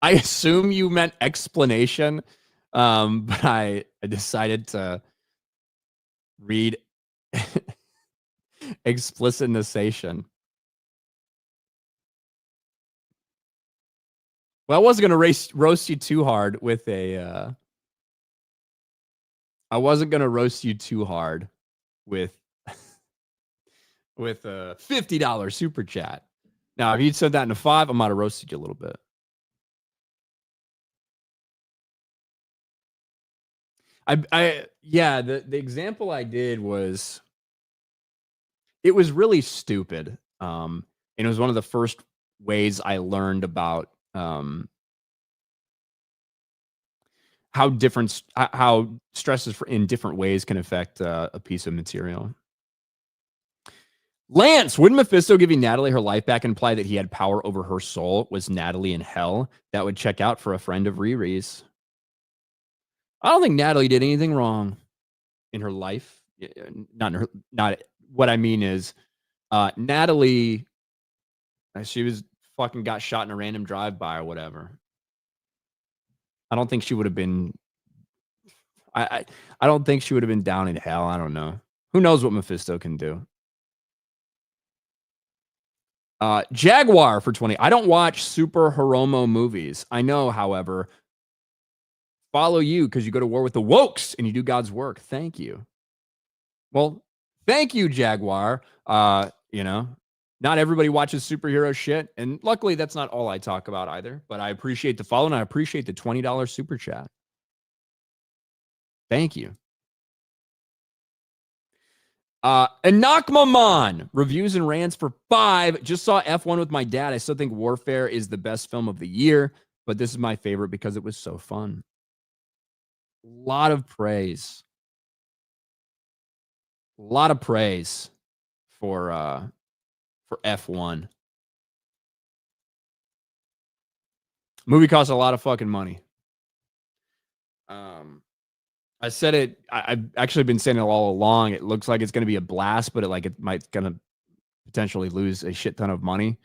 assume you meant explanation, but I decided to read explicit nasation. Well, I wasn't gonna roast you too hard with a. I wasn't gonna roast you too hard with with a $50 super chat. Now, if you'd said that in a 5, I might have roasted you a little bit. Yeah, the example I did was it was really stupid. And it was one of the first ways I learned about how stresses in different ways can affect a piece of material. Lance, wouldn't Mephisto giving Natalie her life back imply that he had power over her soul? Was Natalie in hell? That would check out for a friend of Riri's. I don't think Natalie did anything wrong in her life. Not in her, not what I mean is Natalie, she was fucking got shot in a random drive-by or whatever. I don't think she would have been I don't think she would have been down in hell. I don't know. Who knows what Mephisto can do? Jaguar for 20. I don't watch super Hiromo movies. I know, however, follow you because you go to war with the wokes and you do God's work. Thank you. Well, thank you, Jaguar. Not everybody watches superhero shit. And luckily, that's not all I talk about either. But I appreciate the follow and I appreciate the $20 super chat. Thank you. Enakmaman reviews and rants for 5. Just saw F1 with my dad. I still think Warfare is the best film of the year, but this is my favorite because it was so fun. A lot of praise. A lot of praise for F1. Movie costs a lot of fucking money. I said it. I've actually been saying it all along. It looks like it's going to be a blast, but it might going to potentially lose a shit ton of money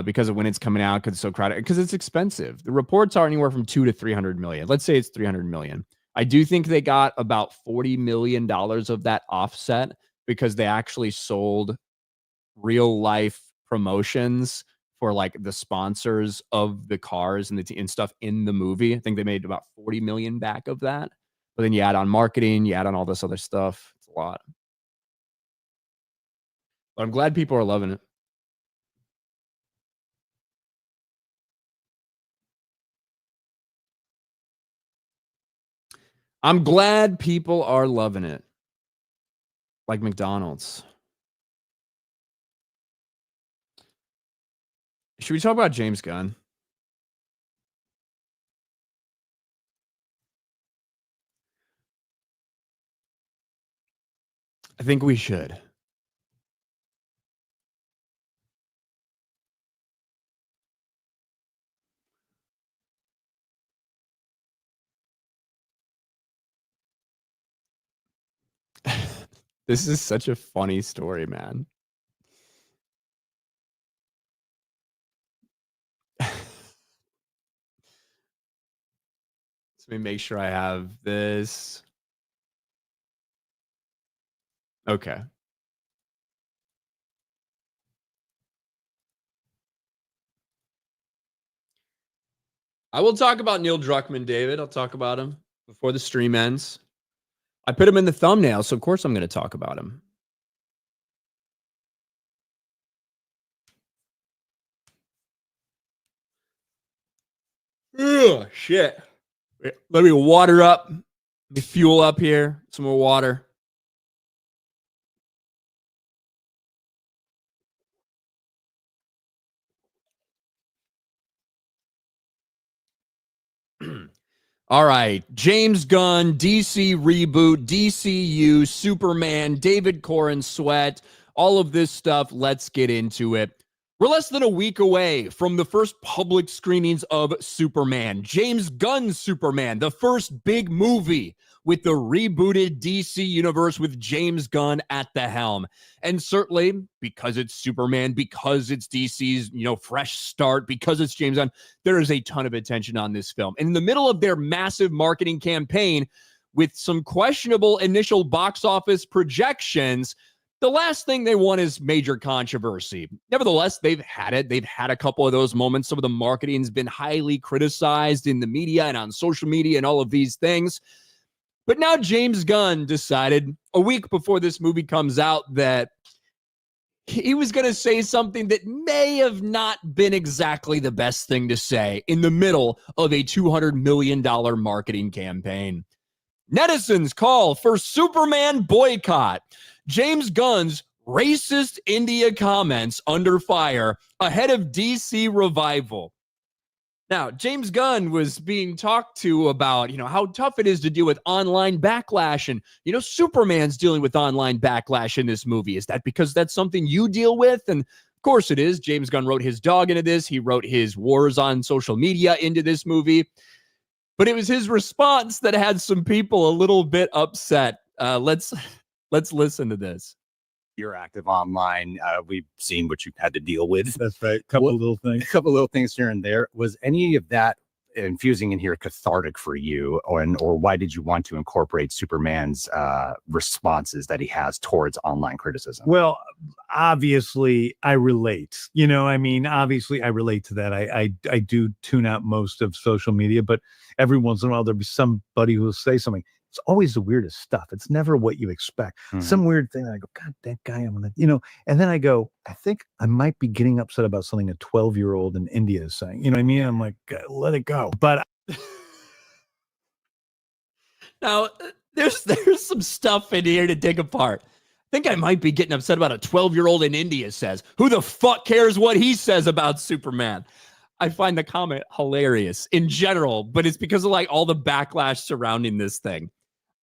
because of when it's coming out. Because it's so crowded. Because it's expensive. The reports are anywhere from 2 to 300 million. Let's say it's 300 million. I do think they got about $40 million of that offset because they actually sold real life promotions for like the sponsors of the cars and and stuff in the movie. I think they made about 40 million back of that. But then you add on marketing, you add on all this other stuff. It's a lot. But I'm glad people are loving it. I'm glad people are loving it. Like McDonald's. Should we talk about James Gunn? I think we should. This is such a funny story, man. Let me make sure I have this. Okay. I will talk about Neil Druckmann, David. I'll talk about him before the stream ends. I put him in the thumbnail, so of course I'm going to talk about him. Oh, shit. Let me water up. Let me fuel up here. Some more water. All right. James Gunn, DC reboot, DCU, Superman, David Corn Sweat, all of this stuff. Let's get into it. We're less than a week away from the first public screenings of Superman. James Gunn's Superman, the first big movie with the rebooted DC universe with James Gunn at the helm. And certainly because it's Superman, because it's DC's, fresh start, because it's James Gunn, there is a ton of attention on this film. And in the middle of their massive marketing campaign with some questionable initial box office projections, the last thing they want is major controversy. Nevertheless, they've had it. They've had a couple of those moments. Some of the marketing's been highly criticized in the media and on social media and all of these things. But now James Gunn decided a week before this movie comes out that he was going to say something that may have not been exactly the best thing to say in the middle of a $200 million marketing campaign. Netizens call for Superman boycott. James Gunn's racist India comments under fire ahead of DC revival. Now, James Gunn was being talked to about, how tough it is to deal with online backlash. And, Superman's dealing with online backlash in this movie. Is that because that's something you deal with? And of course it is. James Gunn wrote his dog into this. He wrote his wars on social media into this movie. But it was his response that had some people a little bit upset. Let's listen to this. You're active online. We've seen what you've had to deal with. That's right. A couple little things here and there. Was any of that infusing in here cathartic for you, or why did you want to incorporate Superman's responses that he has towards online criticism? Well, obviously I relate. Obviously I relate to that. I do tune out most of social media, but every once in a while there'll be somebody who will say something. It's always the weirdest stuff. It's never what you expect. Mm-hmm. Some weird thing that I go, God, that guy, I'm gonna, and then I go, I think I might be getting upset about something a 12-year-old in India is saying. You know what I mean? I'm like, let it go. But now there's some stuff in here to dig apart. I think I might be getting upset about a 12-year-old in India says. Who the fuck cares what he says about Superman? I find the comment hilarious in general, but it's because of all the backlash surrounding this thing.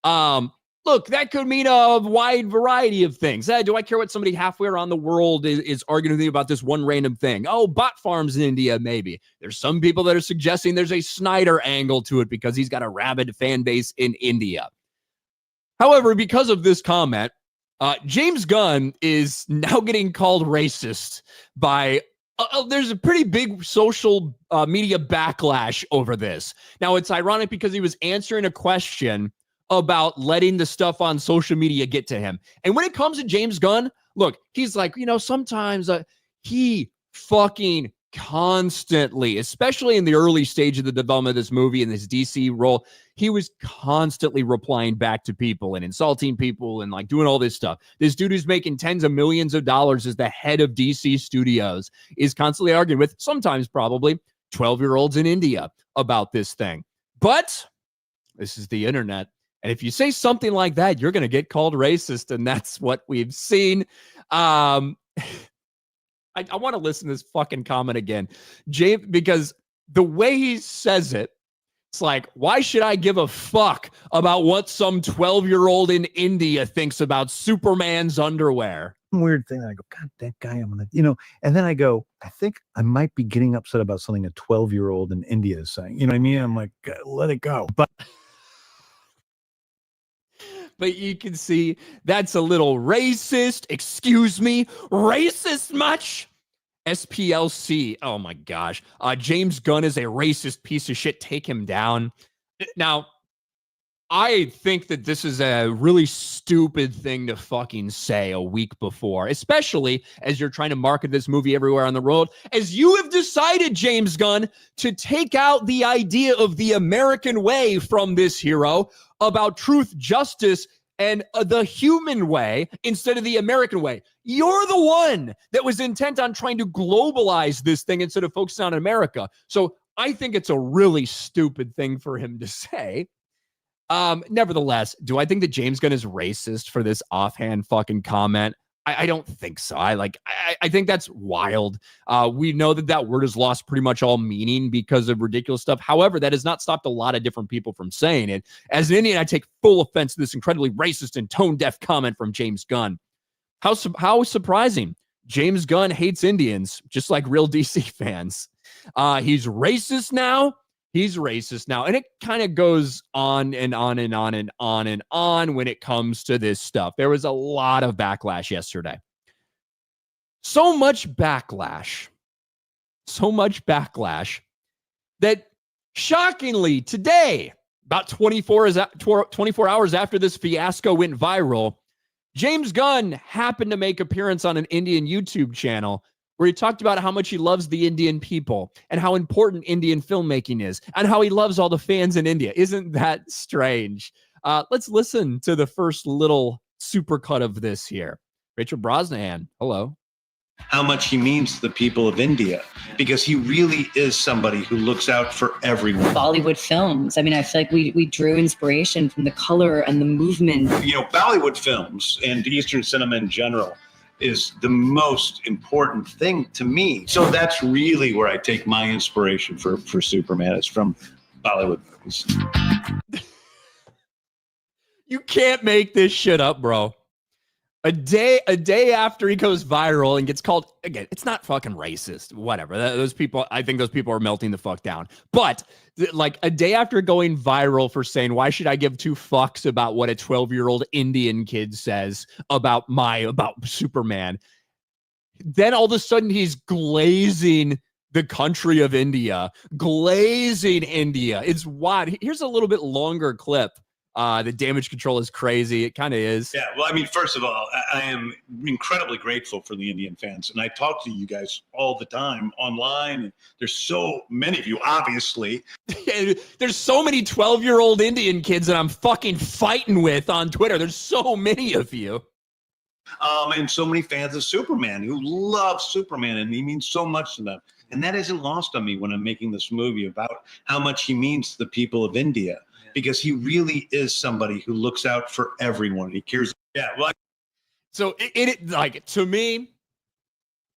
Look, that could mean a wide variety of things. Do I care what somebody halfway around the world is arguing with me about this one random thing? Oh, bot farms in India, maybe. There's some people that are suggesting there's a Snyder angle to it because he's got a rabid fan base in India. However, because of this comment, James Gunn is now getting called racist by there's a pretty big social media backlash over this. Now, it's ironic because he was answering a question about letting the stuff on social media get to him. And when it comes to James Gunn, look, he's like, sometimes he fucking constantly, especially in the early stage of the development of this movie in this DC role, he was constantly replying back to people and insulting people and doing all this stuff. This dude who's making tens of millions of dollars as the head of DC Studios is constantly arguing with, sometimes probably, 12-year-olds in India about this thing. But this is the internet. And if you say something like that, you're going to get called racist. And that's what we've seen. I want to listen to this fucking comment again, James, because the way he says it, it's like, why should I give a fuck about what some 12-year-old in India thinks about Superman's underwear? Weird thing that I go, God, that guy, I'm gonna, and then I go, I think I might be getting upset about something a 12-year-old in India is saying. You know what I mean? I'm like, let it go. But you can see that's a little racist. Excuse me, racist much? SPLC. Oh my gosh. James Gunn is a racist piece of shit. Take him down. Now, I think that this is a really stupid thing to fucking say a week before, especially as you're trying to market this movie everywhere on the road, as you have decided, James Gunn, to take out the idea of the American way from this hero about truth, justice, and the human way instead of the American way. You're the one that was intent on trying to globalize this thing instead of focusing on America. So I think it's a really stupid thing for him to say. Nevertheless, do I think that James Gunn is racist for this offhand fucking comment? I don't think so. I think that's wild. We know that word has lost pretty much all meaning because of ridiculous stuff. However, that has not stopped a lot of different people from saying it. As an Indian, I take full offense to this incredibly racist and tone-deaf comment from James Gunn. How surprising. James Gunn hates Indians, just like real DC fans. He's racist now. He's racist now. And it kind of goes on and on and on and on and on when it comes to this stuff. There was a lot of backlash yesterday. So much backlash that shockingly today, about 24 hours after this fiasco went viral, James Gunn happened to make an appearance on an Indian YouTube channel where he talked about how much he loves the Indian people and how important Indian filmmaking is and how he loves all the fans in India. Isn't that strange? Let's listen to the first little supercut of this here. Rachel Brosnahan, hello. How much he means to the people of India, because he really is somebody who looks out for everyone. Bollywood films. I mean, I feel like we drew inspiration from the color and the movement. You know, Bollywood films and Eastern cinema in general is the most important thing to me. So that's really where I take my inspiration for Superman. It's from Bollywood movies. You can't make this shit up, bro. A day after he goes viral and gets called, again, it's not fucking racist, whatever. Those people, I think those people are melting the fuck down. But like a day after going viral for saying, why should I give two fucks about what a 12-year-old Indian kid says about Superman? Then all of a sudden he's glazing the country of India, glazing India. It's wild. Here's a little bit longer clip. The damage control is crazy. It kind of is. Yeah, well, I mean, first of all, I am incredibly grateful for the Indian fans. And I talk to you guys all the time online. And there's so many of you, obviously. There's so many 12-year-old Indian kids that I'm fucking fighting with on Twitter. There's so many of you. And so many fans of Superman who love Superman, and he means so much to them. And that isn't lost on me when I'm making this movie about how much he means to the people of India. Because he really is somebody who looks out for everyone. He cares. Yeah. Well, so it like, to me,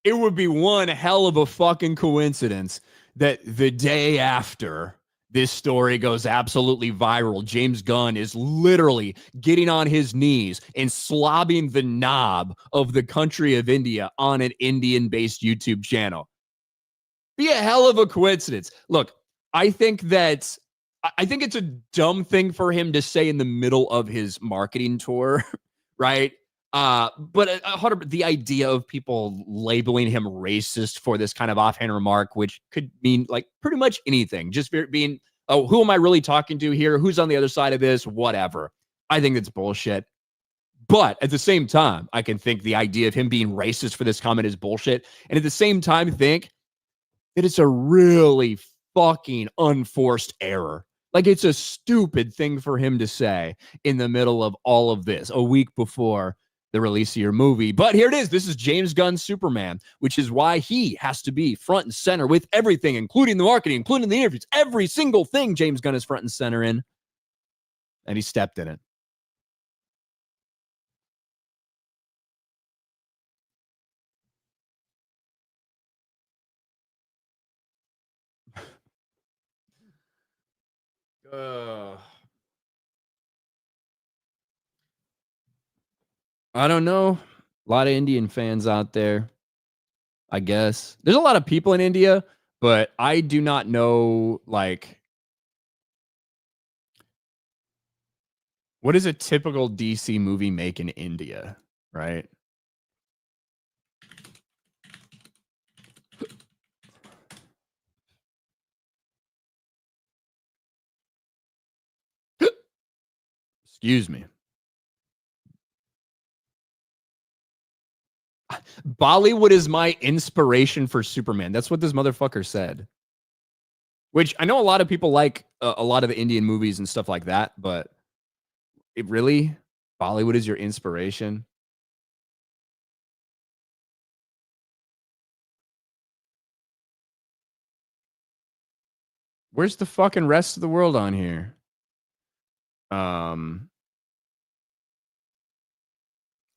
it would be one hell of a fucking coincidence that the day after this story goes absolutely viral, James Gunn is literally getting on his knees and slobbing the knob of the country of India on an Indian-based YouTube channel. Be a hell of a coincidence. Look, I think it's a dumb thing for him to say in the middle of his marketing tour, right? But the idea of people labeling him racist for this kind of offhand remark, which could mean like pretty much anything, just being, oh, who am I really talking to here? Who's on the other side of this? Whatever. I think it's bullshit. But at the same time, I can think the idea of him being racist for this comment is bullshit. And at the same time, think that it's a really fucking unforced error. Like, it's a stupid thing for him to say in the middle of all of this, a week before the release of your movie. But here it is. This is James Gunn's Superman, which is why he has to be front and center with everything, including the marketing, including the interviews. Every single thing James Gunn is front and center in. And he stepped in it. I don't know. A lot of Indian fans out there, I guess. There's a lot of people in India, but I do not know, like, what does a typical DC movie make in India, right? Excuse me. Bollywood is my inspiration for Superman. That's what this motherfucker said. Which I know a lot of people like a lot of the Indian movies and stuff like that, but it really, Bollywood is your inspiration. Where's the fucking rest of the world on here?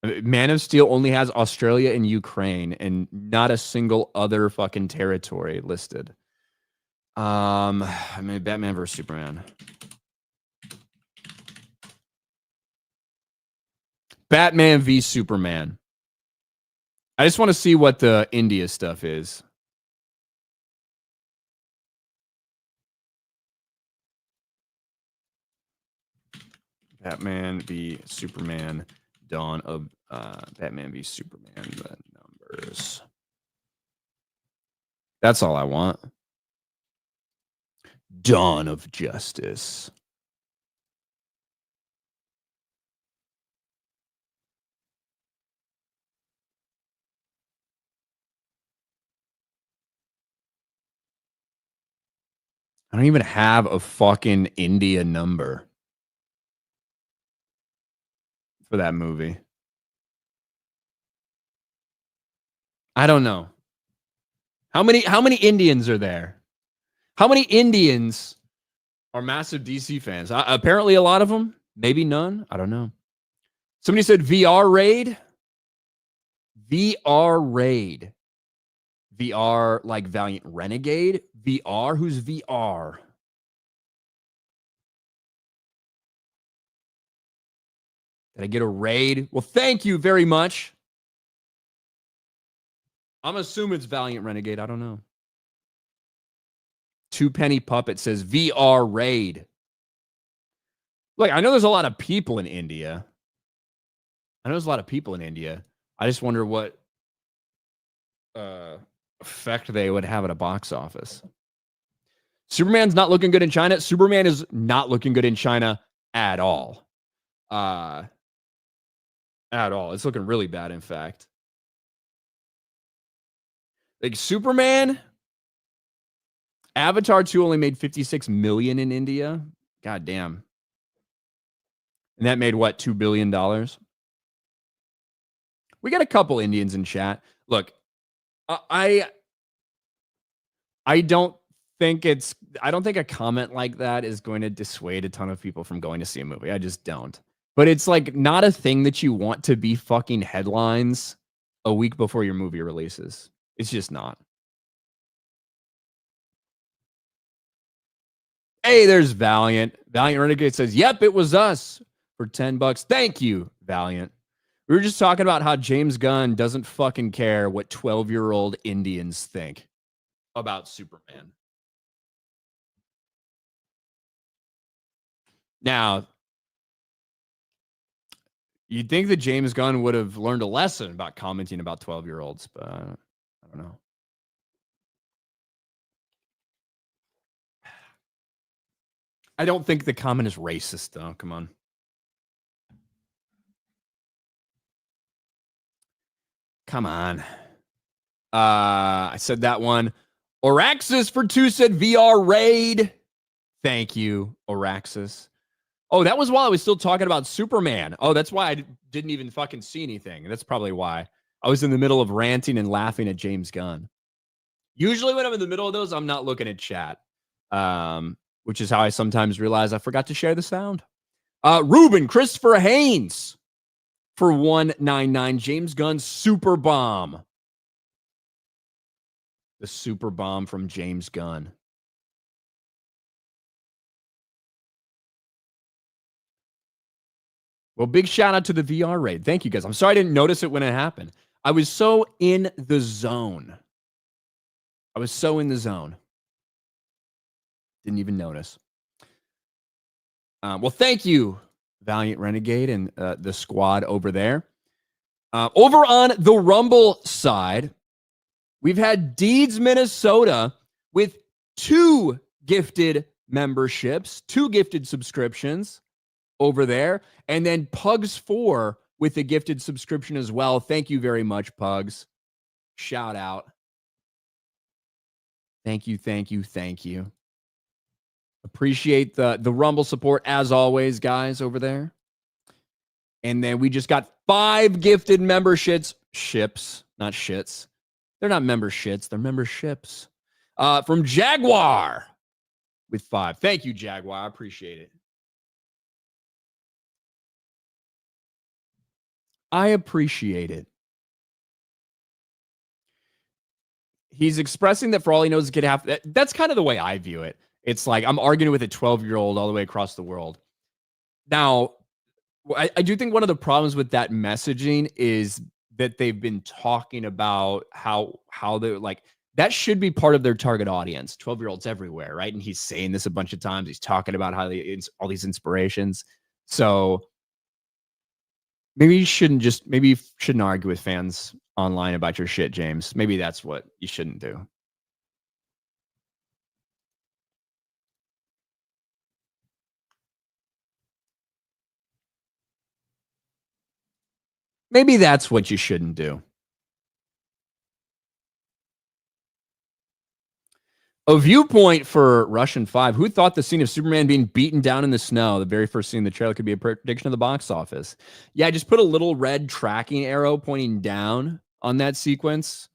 Man of Steel only has Australia and Ukraine and not a single other fucking territory listed. I mean, Batman versus Superman. Batman v Superman. I just want to see what the India stuff is. Batman v Superman. Dawn of Batman v Superman. The numbers. That's all I want. Dawn of Justice. I don't even have a fucking India number for that movie. I don't know. How many Indians are there? How many Indians are massive DC fans? Apparently a lot of them. Maybe none. I don't know. Somebody said VR raid. VR raid. VR like Valiant Renegade. VR? Who's VR? Did I get a raid? Well, thank you very much. I'm assuming it's Valiant Renegade. I don't know. Two Penny Puppet says VR raid. Look, I know there's a lot of people in India. I just wonder what effect they would have at a box office. Superman's not looking good in China. Superman is not looking good in China at all. At all. It's looking really bad, in fact. Like Superman, Avatar 2 only made 56 million in India. God damn. And that made what, $2 billion? We got a couple Indians in chat. Look, I don't think a comment like that is going to dissuade a ton of people from going to see a movie. I just don't. But it's like not a thing that you want to be fucking headlines a week before your movie releases. It's just not. Hey, there's Valiant. Valiant Renegade says, yep, it was us for $10. Thank you, Valiant. We were just talking about how James Gunn doesn't fucking care what 12-year-old Indians think about Superman. Now, you'd think that James Gunn would have learned a lesson about commenting about 12-year-olds, but I don't know. I don't think the comment is racist, though. Come on. Come on. I said that one. Oraxis for 2 said VR raid. Thank you, Oraxis. Oh, that was while I was still talking about Superman. Oh, that's why I didn't even fucking see anything. That's probably why. I was in the middle of ranting and laughing at James Gunn. Usually when I'm in the middle of those, I'm not looking at chat. Which is how I sometimes realize I forgot to share the sound. Ruben Christopher Haynes for $1.99. James Gunn's Super Bomb. The Super Bomb from James Gunn. Well, big shout out to the VR raid. Thank you, guys. I'm sorry I didn't notice it when it happened. I was so in the zone. Didn't even notice. Well, thank you, Valiant Renegade and the squad over there. Over on the Rumble side, we've had Deeds Minnesota with 2 gifted memberships, 2 gifted subscriptions. over there. And then Pugs4 with a gifted subscription as well. Thank you very much, Pugs. Shout out. Thank you, thank you, thank you. Appreciate the Rumble support as always, guys, over there. And then we just got 5 gifted memberships. Ships, not shits. They're not memberships, they're memberships. From Jaguar with 5. Thank you, Jaguar. I appreciate it. I appreciate it. He's expressing that for all he knows, kid half. That's kind of the way I view it. It's like I'm arguing with a 12-year-old all the way across the world. Now, I do think one of the problems with that messaging is that they've been talking about how they're like, that should be part of their target audience. 12-year-olds everywhere, right? And he's saying this a bunch of times. He's talking about how all these inspirations. So maybe you shouldn't argue with fans online about your shit, James. Maybe that's what you shouldn't do. Maybe that's what you shouldn't do. A viewpoint for Russian 5. Who thought the scene of Superman being beaten down in the snow, the very first scene in the trailer, could be a prediction of the box office? Yeah, just put a little red tracking arrow pointing down on that sequence.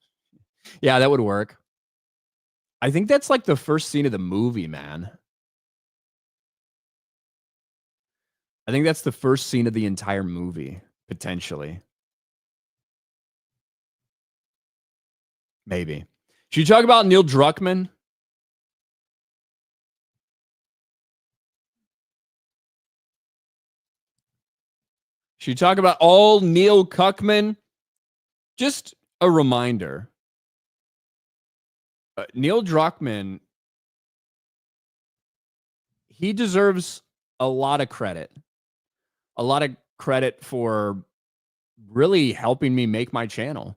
Yeah, that would work. I think that's like the first scene of the movie, man. I think that's the first scene of the entire movie, potentially. Maybe. Should you talk about Neil Druckmann? Should you talk about all Neil Cuckman? Just a reminder. Neil Druckmann, he deserves a lot of credit. A lot of credit for really helping me make my channel.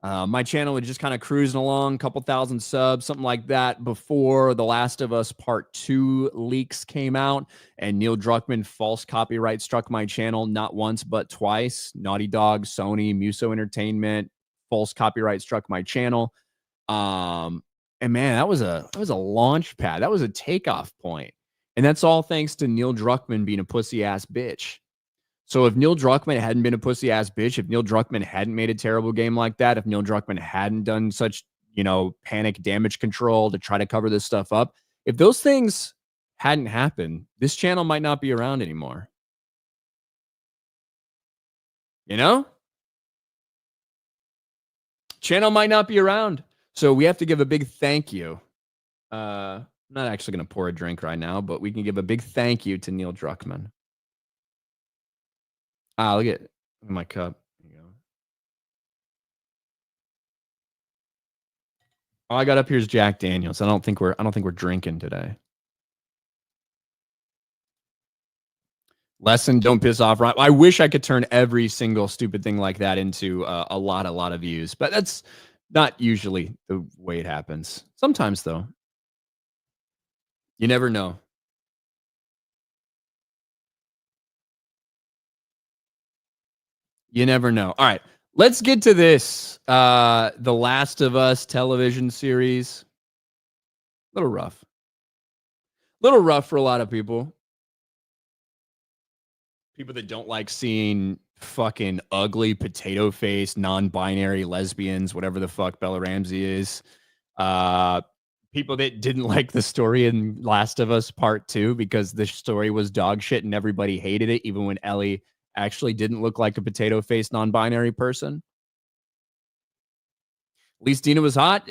My channel was just kind of cruising along, a couple thousand subs, something like that, before The Last of Us Part 2 leaks came out, and Neil Druckmann false copyright struck my channel not once but twice. Naughty Dog, Sony, Muso Entertainment, false copyright struck my channel. And man, that was a launch pad. That was a takeoff point. And that's all thanks to Neil Druckmann being a pussy ass bitch. So if Neil Druckmann hadn't been a pussy ass bitch, if Neil Druckmann hadn't made a terrible game like that, if Neil Druckmann hadn't done such, panic damage control to try to cover this stuff up, if those things hadn't happened, this channel might not be around anymore. Channel might not be around. So we have to give a big thank you. I'm not actually going to pour a drink right now, but we can give a big thank you to Neil Druckmann. Look at my cup. There you go. All I got up here is Jack Daniels. I don't think we're drinking today. Lesson: don't piss off Ryan. I wish I could turn every single stupid thing like that into a lot of views, but that's not usually the way it happens. Sometimes though, you never know. You never know. All right, let's get to this. The Last of Us television series. A little rough. For a lot of people. People that don't like seeing fucking ugly potato face, non-binary lesbians, whatever the fuck Bella Ramsey is. People that didn't like the story in Last of Us Part 2 because the story was dog shit and everybody hated it, even when Ellie actually didn't look like a potato face, non-binary person. At least Dina was hot.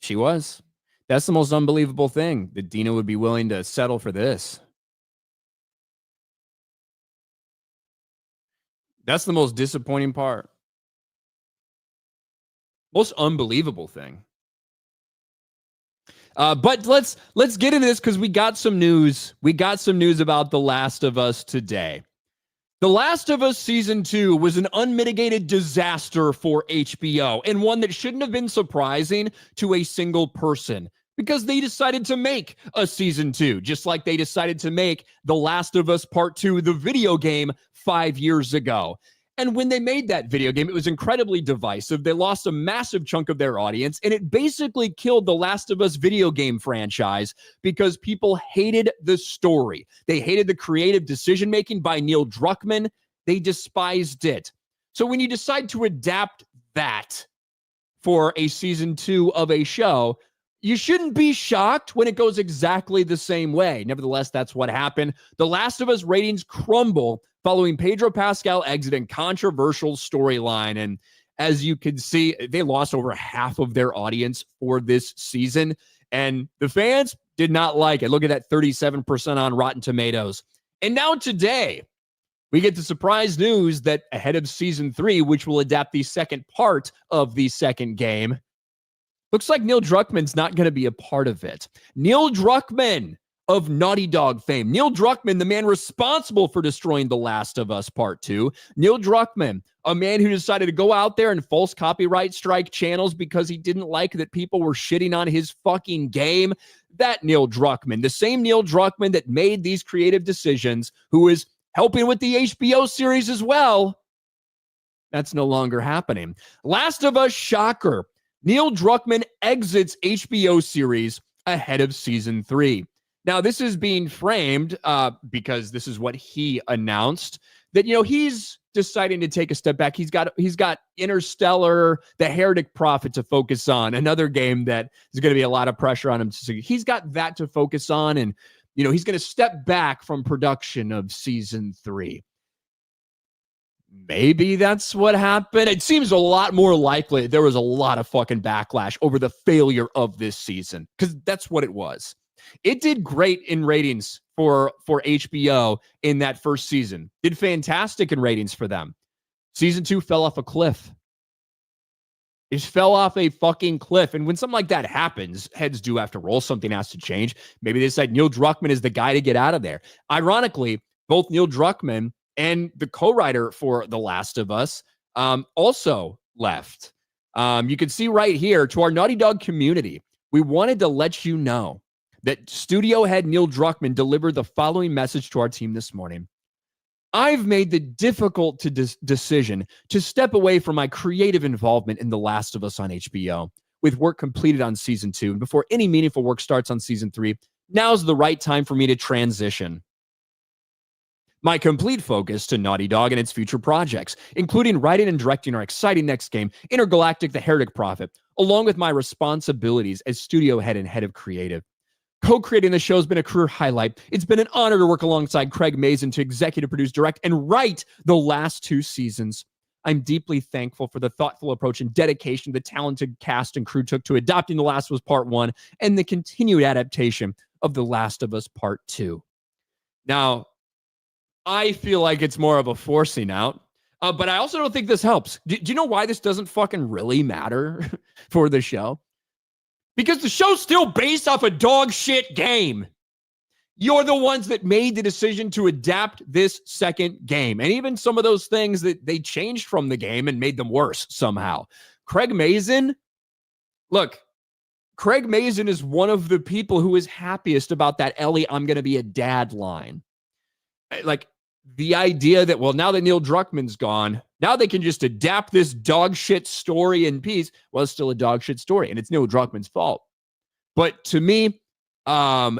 She was. That's the most unbelievable thing, that Dina would be willing to settle for this. That's the most disappointing part. Most unbelievable thing. But let's get into this because we got some news. We got some news about The Last of Us today. The Last of Us Season 2 was an unmitigated disaster for HBO, and one that shouldn't have been surprising to a single person. because they decided to make a season 2, just like they decided to make The Last of Us Part 2, the video game, 5 years ago. And when they made that video game, it was incredibly divisive. They lost a massive chunk of their audience, and it basically killed the Last of Us video game franchise because people hated the story. They hated the creative decision-making by Neil Druckmann. They despised it. So when you decide to adapt that for a season 2 of a show, you shouldn't be shocked when it goes exactly the same way. Nevertheless, that's what happened. The Last of Us ratings crumble following Pedro Pascal exit and controversial storyline. And as you can see, they lost over half of their audience for this season. And the fans did not like it. Look at that 37% on Rotten Tomatoes. And now today, we get the surprise news that ahead of season 3, which will adapt the second part of the second game, looks like Neil Druckmann's not going to be a part of it. Neil Druckmann of Naughty Dog fame. Neil Druckmann, the man responsible for destroying The Last of Us Part 2. Neil Druckmann, a man who decided to go out there and false copyright strike channels because he didn't like that people were shitting on his fucking game. That Neil Druckmann, the same Neil Druckmann that made these creative decisions, who is helping with the HBO series as well. That's no longer happening. Last of Us shocker. Neil Druckmann exits HBO series ahead of season 3. Now, this is being framed because this is what he announced, that, you know, he's deciding to take a step back. He's got Interstellar, The Heretic Prophet to focus on, another game that is going to be a lot of pressure on him. So he's got that to focus on, and, you know, he's going to step back from production of season 3. Maybe that's what happened. It seems a lot more likely there was a lot of fucking backlash over the failure of this season, because that's what it was. It did great in ratings for HBO in that first season. Did fantastic in ratings for them. Season 2 fell off a cliff. It fell off a fucking cliff. And when something like that happens, heads do have to roll. Something has to change. Maybe they decide Neil Druckmann is the guy to get out of there. Ironically, both Neil Druckmann and the co-writer for The Last of Us also left. You can see right here, to our Naughty Dog community, we wanted to let you know that studio head Neil Druckmann delivered the following message to our team this morning. I've made the difficult decision to step away from my creative involvement in The Last of Us on HBO. With work completed on season 2 and before any meaningful work starts on season 3, now's the right time for me to transition my complete focus to Naughty Dog and its future projects, including writing and directing our exciting next game, Intergalactic: The Heretic Prophet, along with my responsibilities as studio head and head of creative. Co-creating the show has been a career highlight. It's been an honor to work alongside Craig Mazin to executive produce, direct, and write the last 2 seasons. I'm deeply thankful for the thoughtful approach and dedication the talented cast and crew took to adapting The Last of Us Part 1 and the continued adaptation of The Last of Us Part 2. Now, I feel like it's more of a forcing out, but I also don't think this helps. Do you know why this doesn't fucking really matter for the show? Because the show's still based off a dog shit game. You're the ones that made the decision to adapt this second game. And even some of those things that they changed from the game and made them worse somehow. Craig Mazin, look, Craig Mazin is one of the people who is happiest about that Ellie, I'm going to be a dad line. Like, the idea that, well, now that Neil Druckmann's gone, now they can just adapt this dog shit story in peace. Well, it's still a dog shit story, and it's Neil Druckmann's fault. But to me,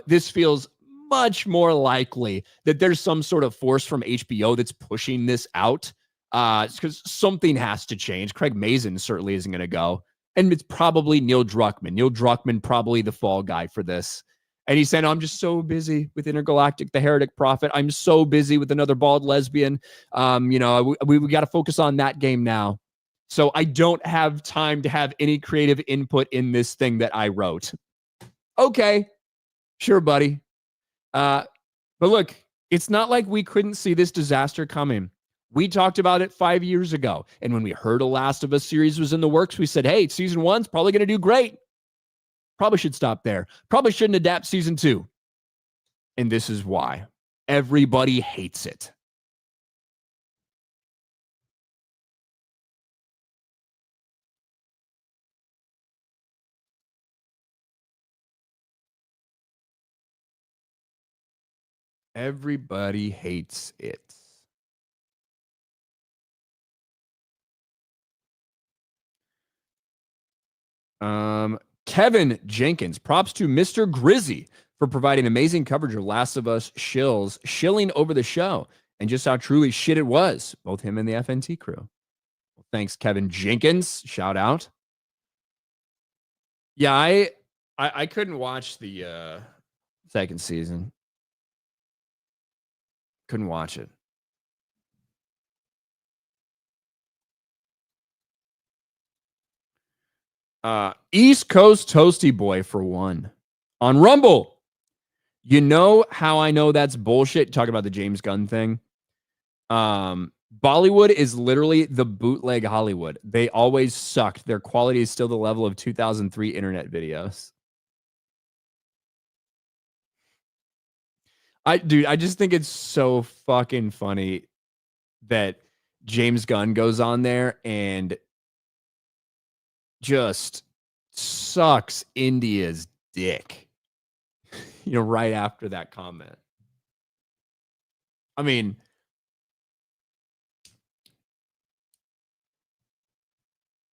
this feels much more likely that there's some sort of force from HBO that's pushing this out, because something has to change. Craig Mazin certainly isn't going to go, and it's probably Neil Druckmann. Neil Druckmann probably the fall guy for this. And he's saying, I'm just so busy with Intergalactic: The Heretic Prophet. I'm so busy with another bald lesbian. We got to focus on that game now. So I don't have time to have any creative input in this thing that I wrote. Okay, sure, buddy. But look, it's not like we couldn't see this disaster coming. We talked about it 5 years ago. And when we heard a Last of Us series was in the works, we said, hey, season 1's probably going to do great. Probably should stop there. Probably shouldn't adapt season 2. And this is why. Everybody hates it. Everybody hates it. Kevin Jenkins, props to Mr. Grizzy for providing amazing coverage of Last of Us shilling over the show and just how truly shit it was, both him and the FNT crew. Well, thanks, Kevin Jenkins. Shout out. Yeah, I couldn't watch the second season. Couldn't watch it. East Coast Toasty Boy for one. On Rumble. You know how I know that's bullshit? Talking about the James Gunn thing. Bollywood is literally the bootleg Hollywood. They always sucked. Their quality is still the level of 2003 internet videos. Dude, I just think it's so fucking funny that James Gunn goes on there and just sucks India's dick, right after that comment. I mean,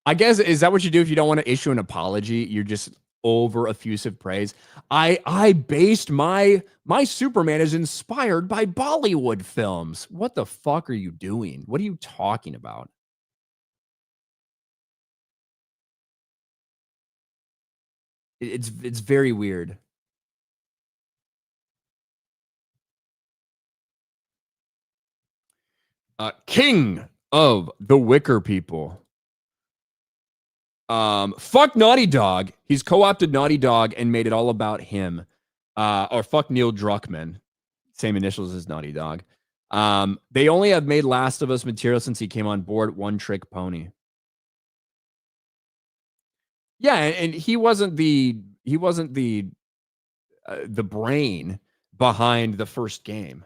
I guess, is that what you do if you don't want to issue an apology? You're just over effusive praise. I based my Superman is inspired by Bollywood films. What the fuck are you doing? What are you talking about? It's very weird. King of the Wicker People. Fuck Naughty Dog. He's co-opted Naughty Dog and made it all about him. Or fuck Neil Druckmann. Same initials as Naughty Dog. They only have made Last of Us material since he came on board. One trick pony. Yeah, and he wasn't the brain behind the first game.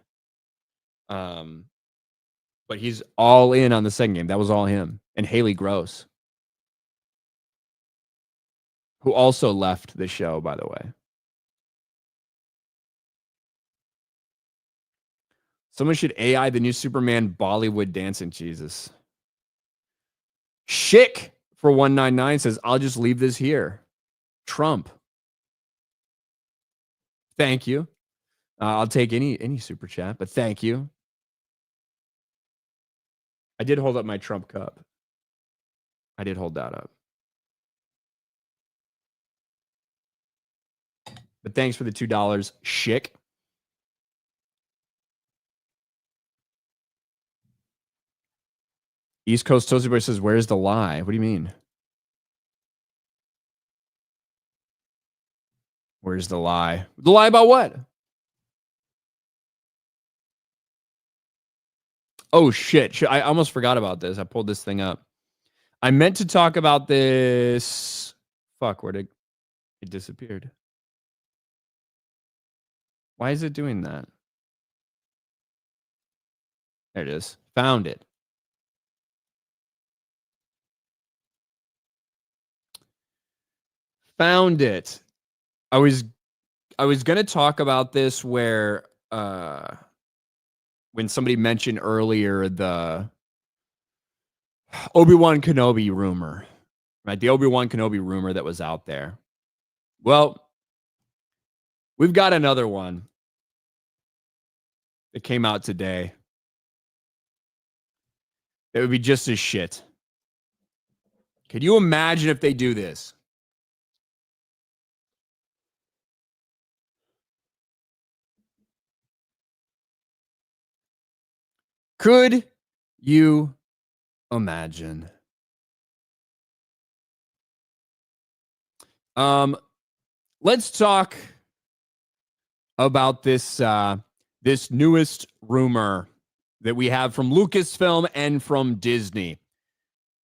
But he's all in on the second game. That was all him. And Haley Gross, who also left the show, by the way. Someone should AI the new Superman Bollywood dancing. Jesus. Schick for 199 says, I'll just leave this here. Trump. Thank you. I'll take any super chat, but thank you. I did hold up my Trump cup. I did hold that up. But thanks for the $2, Schick. East Coast Toasty Boy says, where's the lie? What do you mean? Where's the lie? The lie about what? Oh, shit. I almost forgot about this. I pulled this thing up. I meant to talk about this. Fuck, where'd it disappeared? Why is it doing that? There it is. Found it. Found it. I was going to talk about this where when somebody mentioned earlier the Obi-Wan Kenobi rumor, right? The Obi-Wan Kenobi rumor that was out there. Well, we've got another one that came out today. It would be just as shit. Could you imagine if they do this? Could you imagine? Let's talk about this this newest rumor that we have from Lucasfilm and from Disney.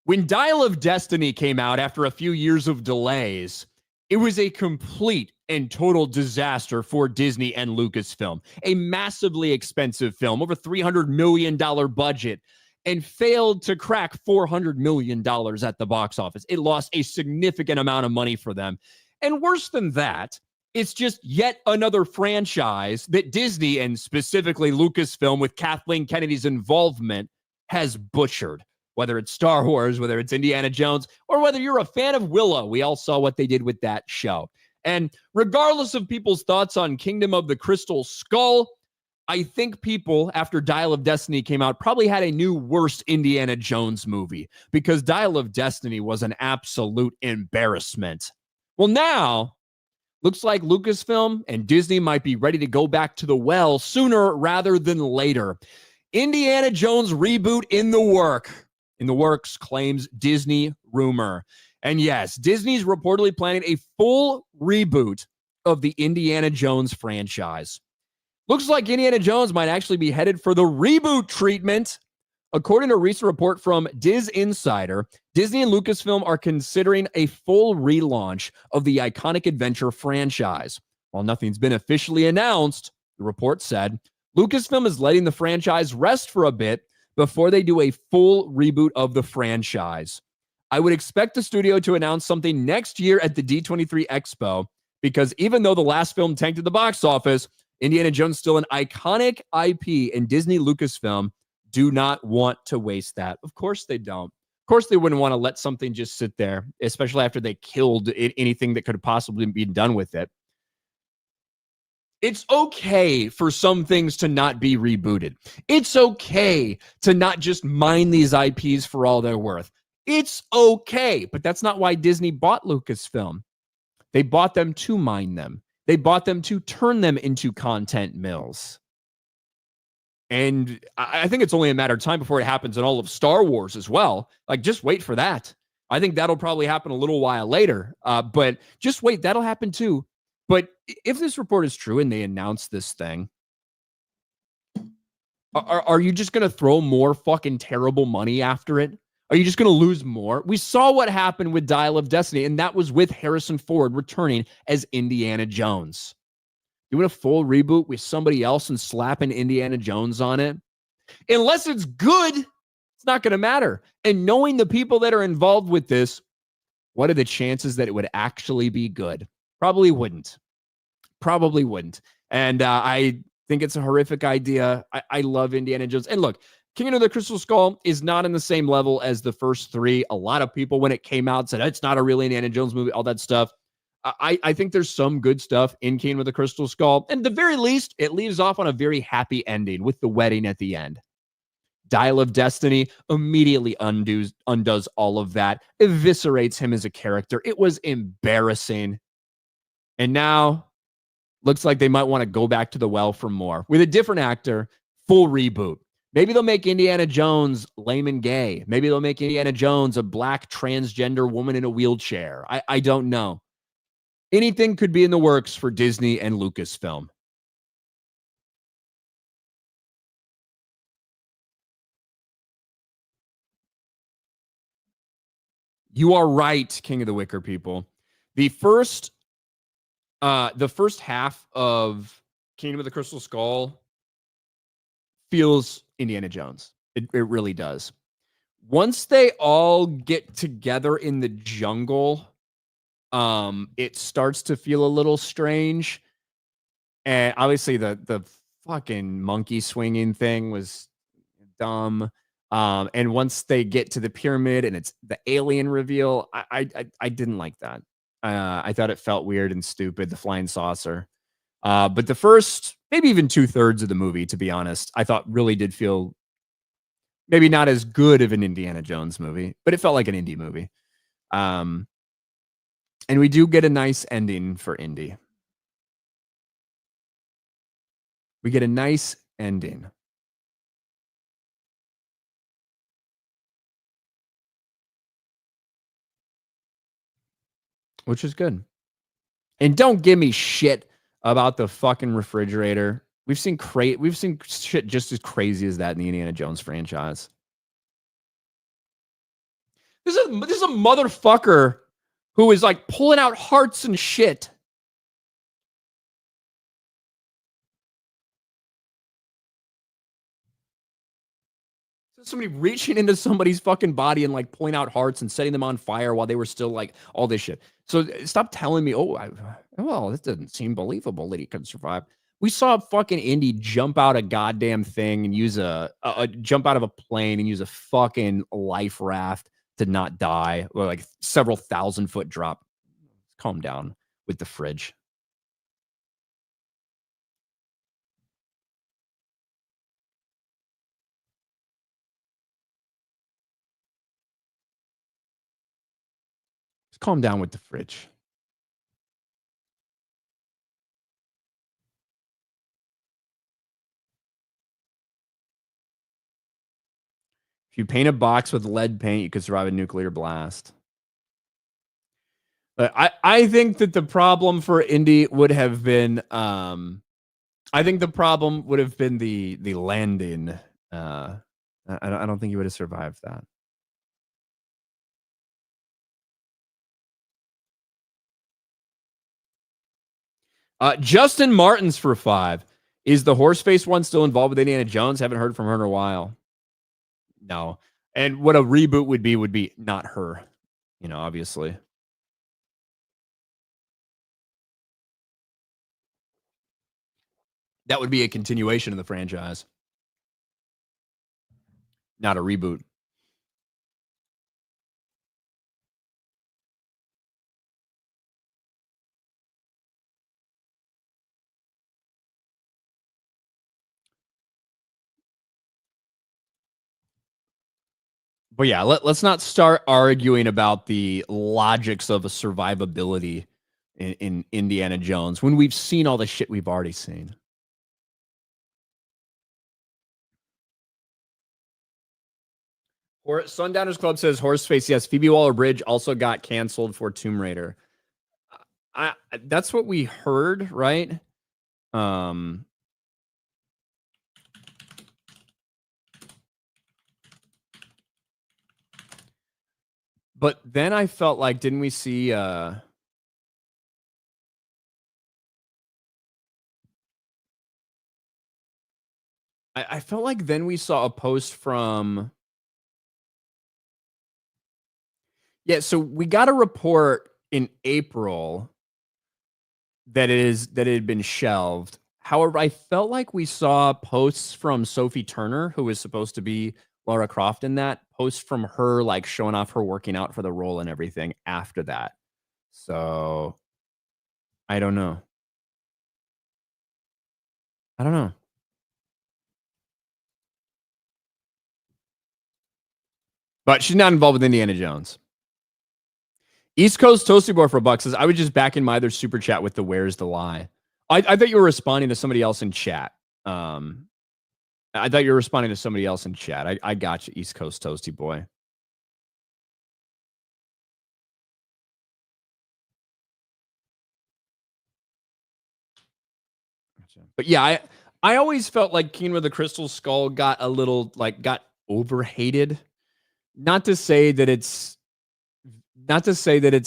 When Dial of Destiny came out after a few years of delays, it was a complete and total disaster for Disney and Lucasfilm. A massively expensive film, over $300 million budget, and failed to crack $400 million at the box office. It lost a significant amount of money for them. And worse than that, It's just yet another franchise that Disney, and specifically Lucasfilm with Kathleen Kennedy's involvement, has butchered. Whether it's Star Wars, whether it's Indiana Jones, or whether you're a fan of Willow, we all saw what they did with that show. And regardless of people's thoughts on Kingdom of the Crystal Skull, I think people, after Dial of Destiny came out, probably had a new worst Indiana Jones movie, because Dial of Destiny was an absolute embarrassment. Well, now looks like Lucasfilm and Disney might be ready to go back to the well sooner rather than later. Indiana Jones reboot in the works, claims Disney rumor. And yes, Disney's reportedly planning a full reboot of the Indiana Jones franchise. Looks like Indiana Jones might actually be headed for the reboot treatment. According to a recent report from Diz Insider, Disney and Lucasfilm are considering a full relaunch of the iconic adventure franchise. While nothing's been officially announced, the report said, Lucasfilm is letting the franchise rest for a bit before they do a full reboot of the franchise. I would expect the studio to announce something next year at the D23 Expo, because even though the last film tanked at the box office, Indiana Jones is still an iconic IP, and Disney Lucasfilm do not want to waste that. Of course they don't. Of course they wouldn't want to let something just sit there, especially after they killed anything that could possibly be done with it. It's okay for some things to not be rebooted. It's okay to not just mine these IPs for all they're worth. It's okay, but that's not why Disney bought Lucasfilm. They bought them to mine them. They bought them to turn them into content mills. And I think it's only a matter of time before it happens in all of Star Wars as well. Like, just wait for that. I think that'll probably happen a little while later. But just wait, that'll happen too. But if this report is true and they announce this thing, are you just going to throw more fucking terrible money after it? Are you just going to lose more? We saw what happened with Dial of Destiny, and that was with Harrison Ford returning as Indiana Jones. Doing a full reboot with somebody else and slapping Indiana Jones on it, unless it's good, it's not going to matter. And knowing the people that are involved with this, what are the chances that it would actually be good? Probably wouldn't. Probably wouldn't. And I think it's a horrific idea. I love Indiana Jones. And look, Kingdom of the Crystal Skull is not in the same level as the first three. A lot of people, when it came out, said it's not a real Indiana Jones movie, all that stuff. I think there's some good stuff in Kingdom of the Crystal Skull. And at the very least, it leaves off on a very happy ending with the wedding at the end. Dial of Destiny immediately undoes all of that, eviscerates him as a character. It was embarrassing. And now, looks like they might want to go back to the well for more. With a different actor, full reboot. Maybe they'll make Indiana Jones lame and gay. Maybe they'll make Indiana Jones a black transgender woman in a wheelchair. I don't know. Anything could be in the works for Disney and Lucasfilm. You are right, King of the Wicker people. The first half of Kingdom of the Crystal Skull feels Indiana Jones. It really does. Once they all get together in the jungle, it starts to feel a little strange. And obviously the fucking monkey swinging thing was dumb. And once they get to the pyramid and it's the alien reveal, I didn't like that. I thought it felt weird and stupid, the flying saucer. But the first, maybe even 2/3 of the movie, to be honest, I thought really did feel maybe not as good of an Indiana Jones movie, but it felt like an indie movie. And we do get a nice ending for Indy. We get a nice ending. Which is good. And don't give me shit about the fucking refrigerator. We've seen shit just as crazy as that in the Indiana Jones franchise. This is a motherfucker who is like pulling out hearts and shit. This is somebody reaching into somebody's fucking body and like pulling out hearts and setting them on fire while they were still like all this shit. So stop telling me, well, this doesn't seem believable that he could survive. We saw fucking Indy jump out a goddamn thing and use a jump out of a plane and use a fucking life raft to not die, or like several 1,000-foot drop. Calm down with the fridge. Just calm down with the fridge. If you paint a box with lead paint, you could survive a nuclear blast. But I think that the problem for Indy would have been, I think the problem would have been the landing. I don't think he would have survived that. Justin Martins for 5. Is the horseface one still involved with Indiana Jones? Haven't heard from her in a while. No. And what a reboot would be not her, you know, obviously. That would be a continuation of the franchise, not a reboot. But yeah, let's not start arguing about the logics of a survivability in Indiana Jones when we've seen all the shit we've already seen. Or Sundowners Club says Horseface. Yes, Phoebe Waller-Bridge also got canceled for Tomb Raider. That's what we heard, right? But then I felt like, didn't we see I felt like then we saw a post from so we got a report in April that it had been shelved. However, I felt like we saw posts from Sophie Turner, who was supposed to be Lara Croft in that, posts from her like showing off her working out for the role and everything after that. So I don't know. But she's not involved with Indiana Jones. East Coast Toasty Boy for a buck says, I would just back in my other super chat with the where's the lie. I thought you were responding to somebody else in chat. I thought you were responding to somebody else in chat. I got you, East Coast Toasty Boy. But yeah, I always felt like Keen with the Crystal Skull got a little got overhated. Not to say that it's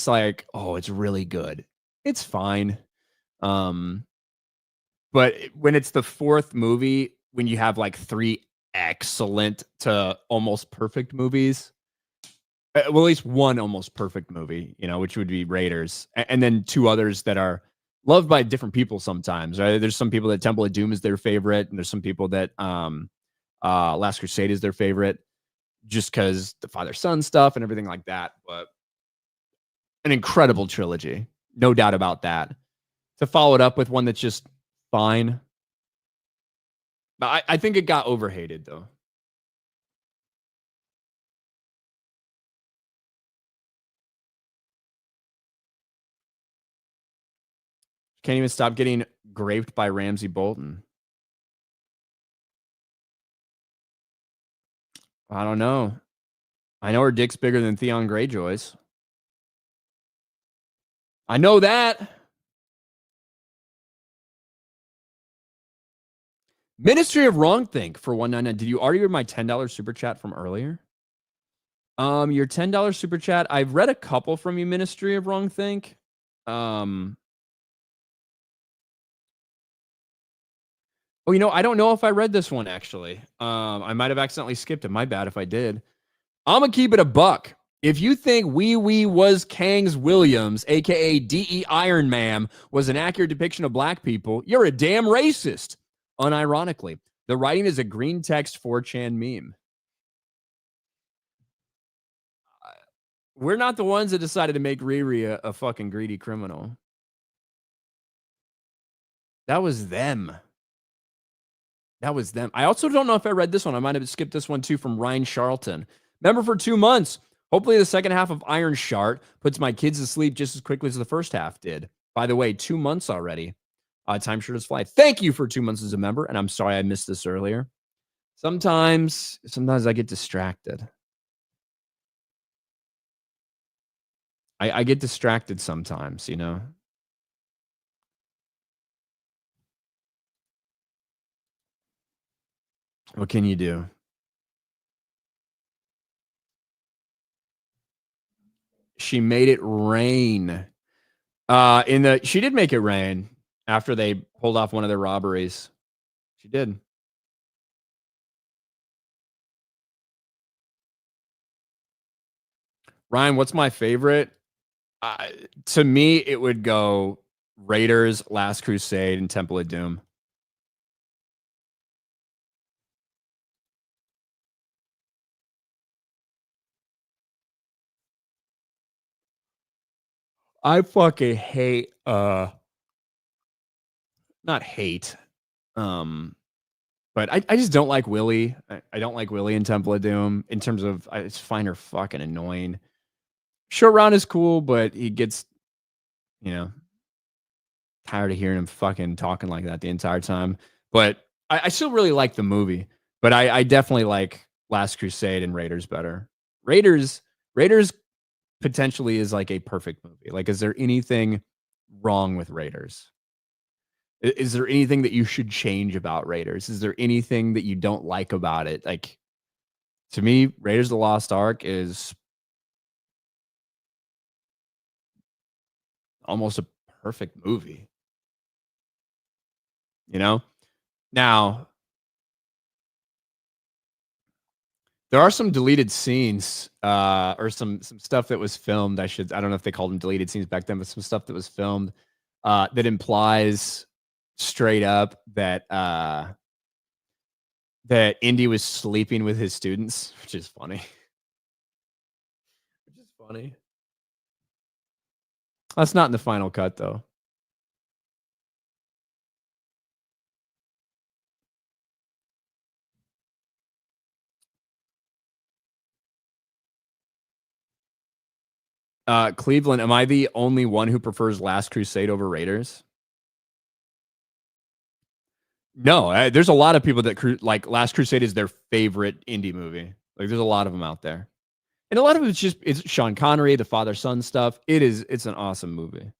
like, oh, it's really good. It's fine. But when it's the 4th movie, when you have like 3 excellent to almost perfect movies, well, at least one almost perfect movie, you know, which would be Raiders, and then 2 others that are loved by different people sometimes, right? There's some people that Temple of Doom is their favorite, and there's some people that Last Crusade is their favorite, just because the father-son stuff and everything like that. But an incredible trilogy, no doubt about that. To follow it up with one that's just fine. But I think it got overhated, though. Can't even stop getting graped by Ramsey Bolton. I don't know. I know her dick's bigger than Theon Greyjoy's. I know that. Ministry of Wrongthink for $1.99. Did you already read my $10 super chat from earlier? Your $10 super chat. I've read a couple from you, Ministry of Wrongthink. Oh, you know, I don't know if I read this one actually. I might have accidentally skipped it. My bad if I did. I'm gonna keep it a buck. If you think Wee Wee was Kangs Williams, aka DE Iron Man, was an accurate depiction of black people, you're a damn racist. Unironically, the writing is a green text 4chan meme. We're not the ones that decided to make Riri a fucking greedy criminal. That was them. That was them. I also don't know if I read this one. I might have skipped this one too from Ryan Charlton. Member for 2 months. Hopefully the second half of Ironheart puts my kids to sleep just as quickly as the first half did. By the way, 2 months already. Time sure does fly. Thank you for 2 months as a member. And I'm sorry I missed this earlier. Sometimes I get distracted. I get distracted sometimes, you know. What can you do? She made it rain. She did make it rain after they pulled off one of their robberies. She did. Ryan, what's my favorite? To me, it would go Raiders, Last Crusade, and Temple of Doom. I fucking hate not hate but I just don't like Willie. I don't like Willie in Temple of Doom in terms of I just find her fucking annoying. Short Round is cool, but he gets, you know, tired of hearing him fucking talking like that the entire time. But I still really like the movie. But I definitely like Last Crusade and Raiders better. Raiders potentially is like a perfect movie. Like, is there anything wrong with Raiders? Is there anything that you should change about Raiders? Is there anything that you don't like about it? Like, to me, Raiders of the Lost Ark is almost a perfect movie. You know? Now, there are some deleted scenes, or some stuff that was filmed. I don't know if they called them deleted scenes back then, but some stuff that was filmed that implies straight up that that Indy was sleeping with his students, which is funny. Which is funny. That's not in the final cut, though. Cleveland, am I the only one who prefers Last Crusade over Raiders? No, there's a lot of people that like Last Crusade is their favorite indie movie. Like, there's a lot of them out there, and a lot of it's Sean Connery, the father-son stuff. It's an awesome movie.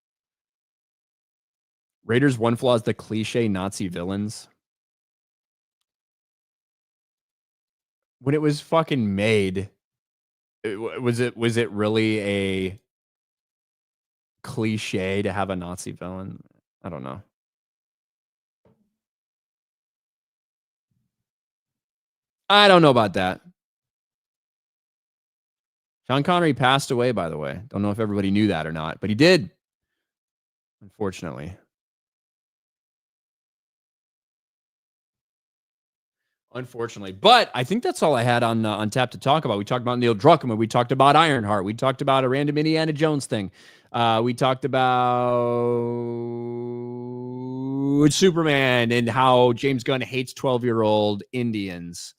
Raiders' one flaw is the cliche Nazi villains. When it was fucking made, was it really a cliche to have a Nazi villain? I don't know. I don't know about that. Sean Connery passed away, by the way. Don't know if everybody knew that or not, but he did. Unfortunately. But I think that's all I had on tap to talk about. We talked about Neil Druckmann. We talked about Ironheart. We talked about a random Indiana Jones thing. We talked about Superman and how James Gunn hates 12-year-old Indians.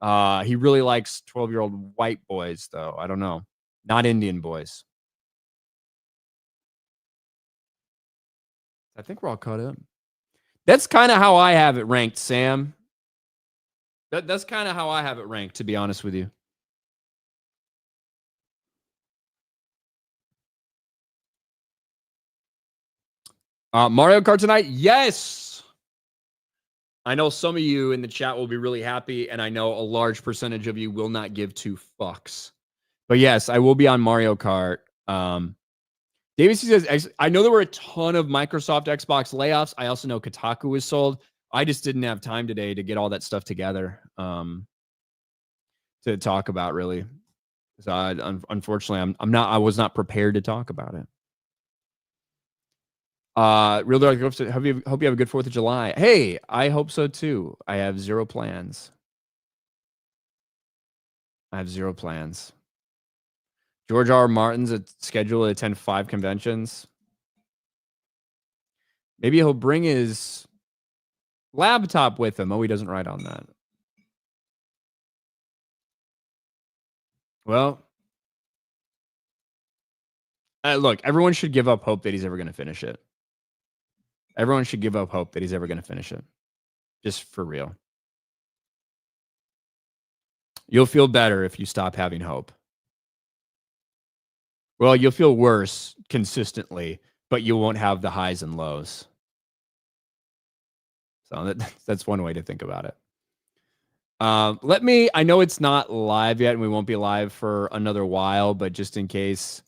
He really likes 12-year-old white boys, though. I don't know. Not Indian boys. I think we're all caught up. That's kind of how I have it ranked, Sam. That's kind of how I have it ranked, to be honest with you. Mario Kart tonight? Yes! I know some of you in the chat will be really happy, and I know a large percentage of you will not give two fucks. But yes, I will be on Mario Kart. David says, I know there were a ton of Microsoft Xbox layoffs. I also know Kotaku was sold. I just didn't have time today to get all that stuff together to talk about, really. So unfortunately, I was not prepared to talk about it. Real Dark, hope you have a good 4th of July. Hey, I hope so too. I have zero plans. George R. Martin's scheduled to attend 5 conventions. Maybe he'll bring his laptop with him. Oh, he doesn't write on that. Well, look, everyone should give up hope that he's ever going to finish it. Everyone should give up hope that he's ever going to finish it. Just for real. You'll feel better if you stop having hope. Well, you'll feel worse consistently, but you won't have the highs and lows. So that's one way to think about it. I know it's not live yet and we won't be live for another while, but just in case.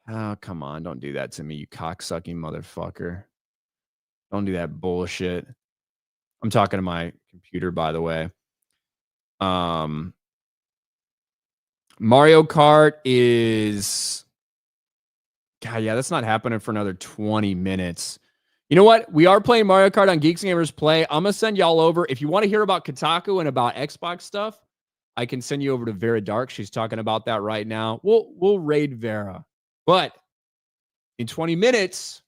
Oh, come on. Don't do that to me, you cocksucking motherfucker. Don't do that bullshit. I'm talking to my computer, by the way. Mario Kart is... God, yeah, that's not happening for another 20 minutes. You know what? We are playing Mario Kart on Geeks and Gamers Play. I'm going to send y'all over. If you want to hear about Kotaku and about Xbox stuff, I can send you over to Vera Dark. She's talking about that right now. We'll raid Vera. But in 20 minutes,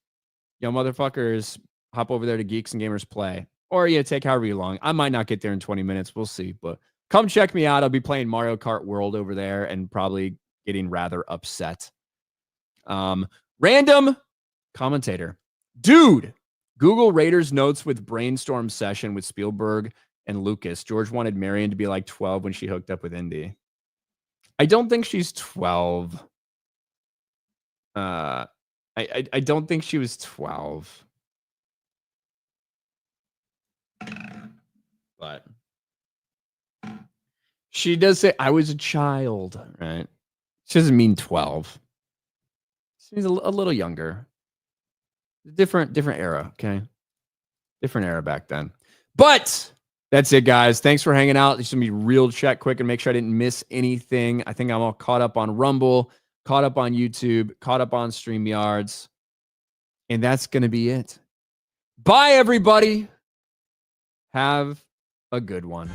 y'all motherfuckers hop over there to Geeks and Gamers Play. Or take however long. I might not get there in 20 minutes. We'll see. But come check me out. I'll be playing Mario Kart World over there and probably getting rather upset. Random commentator. Dude, Google Raiders notes with brainstorm session with Spielberg and Lucas. George wanted Marion to be like 12 when she hooked up with Indy. I don't think she's 12. I don't think she was 12. But she does say I was a child, right? She doesn't mean 12. She's a little younger. Different era, okay? Different era back then. But that's it, guys. Thanks for hanging out. This is going to be real chat quick and make sure I didn't miss anything. I think I'm all caught up on Rumble, caught up on YouTube, caught up on StreamYards. And that's going to be it. Bye, everybody. Have a good one.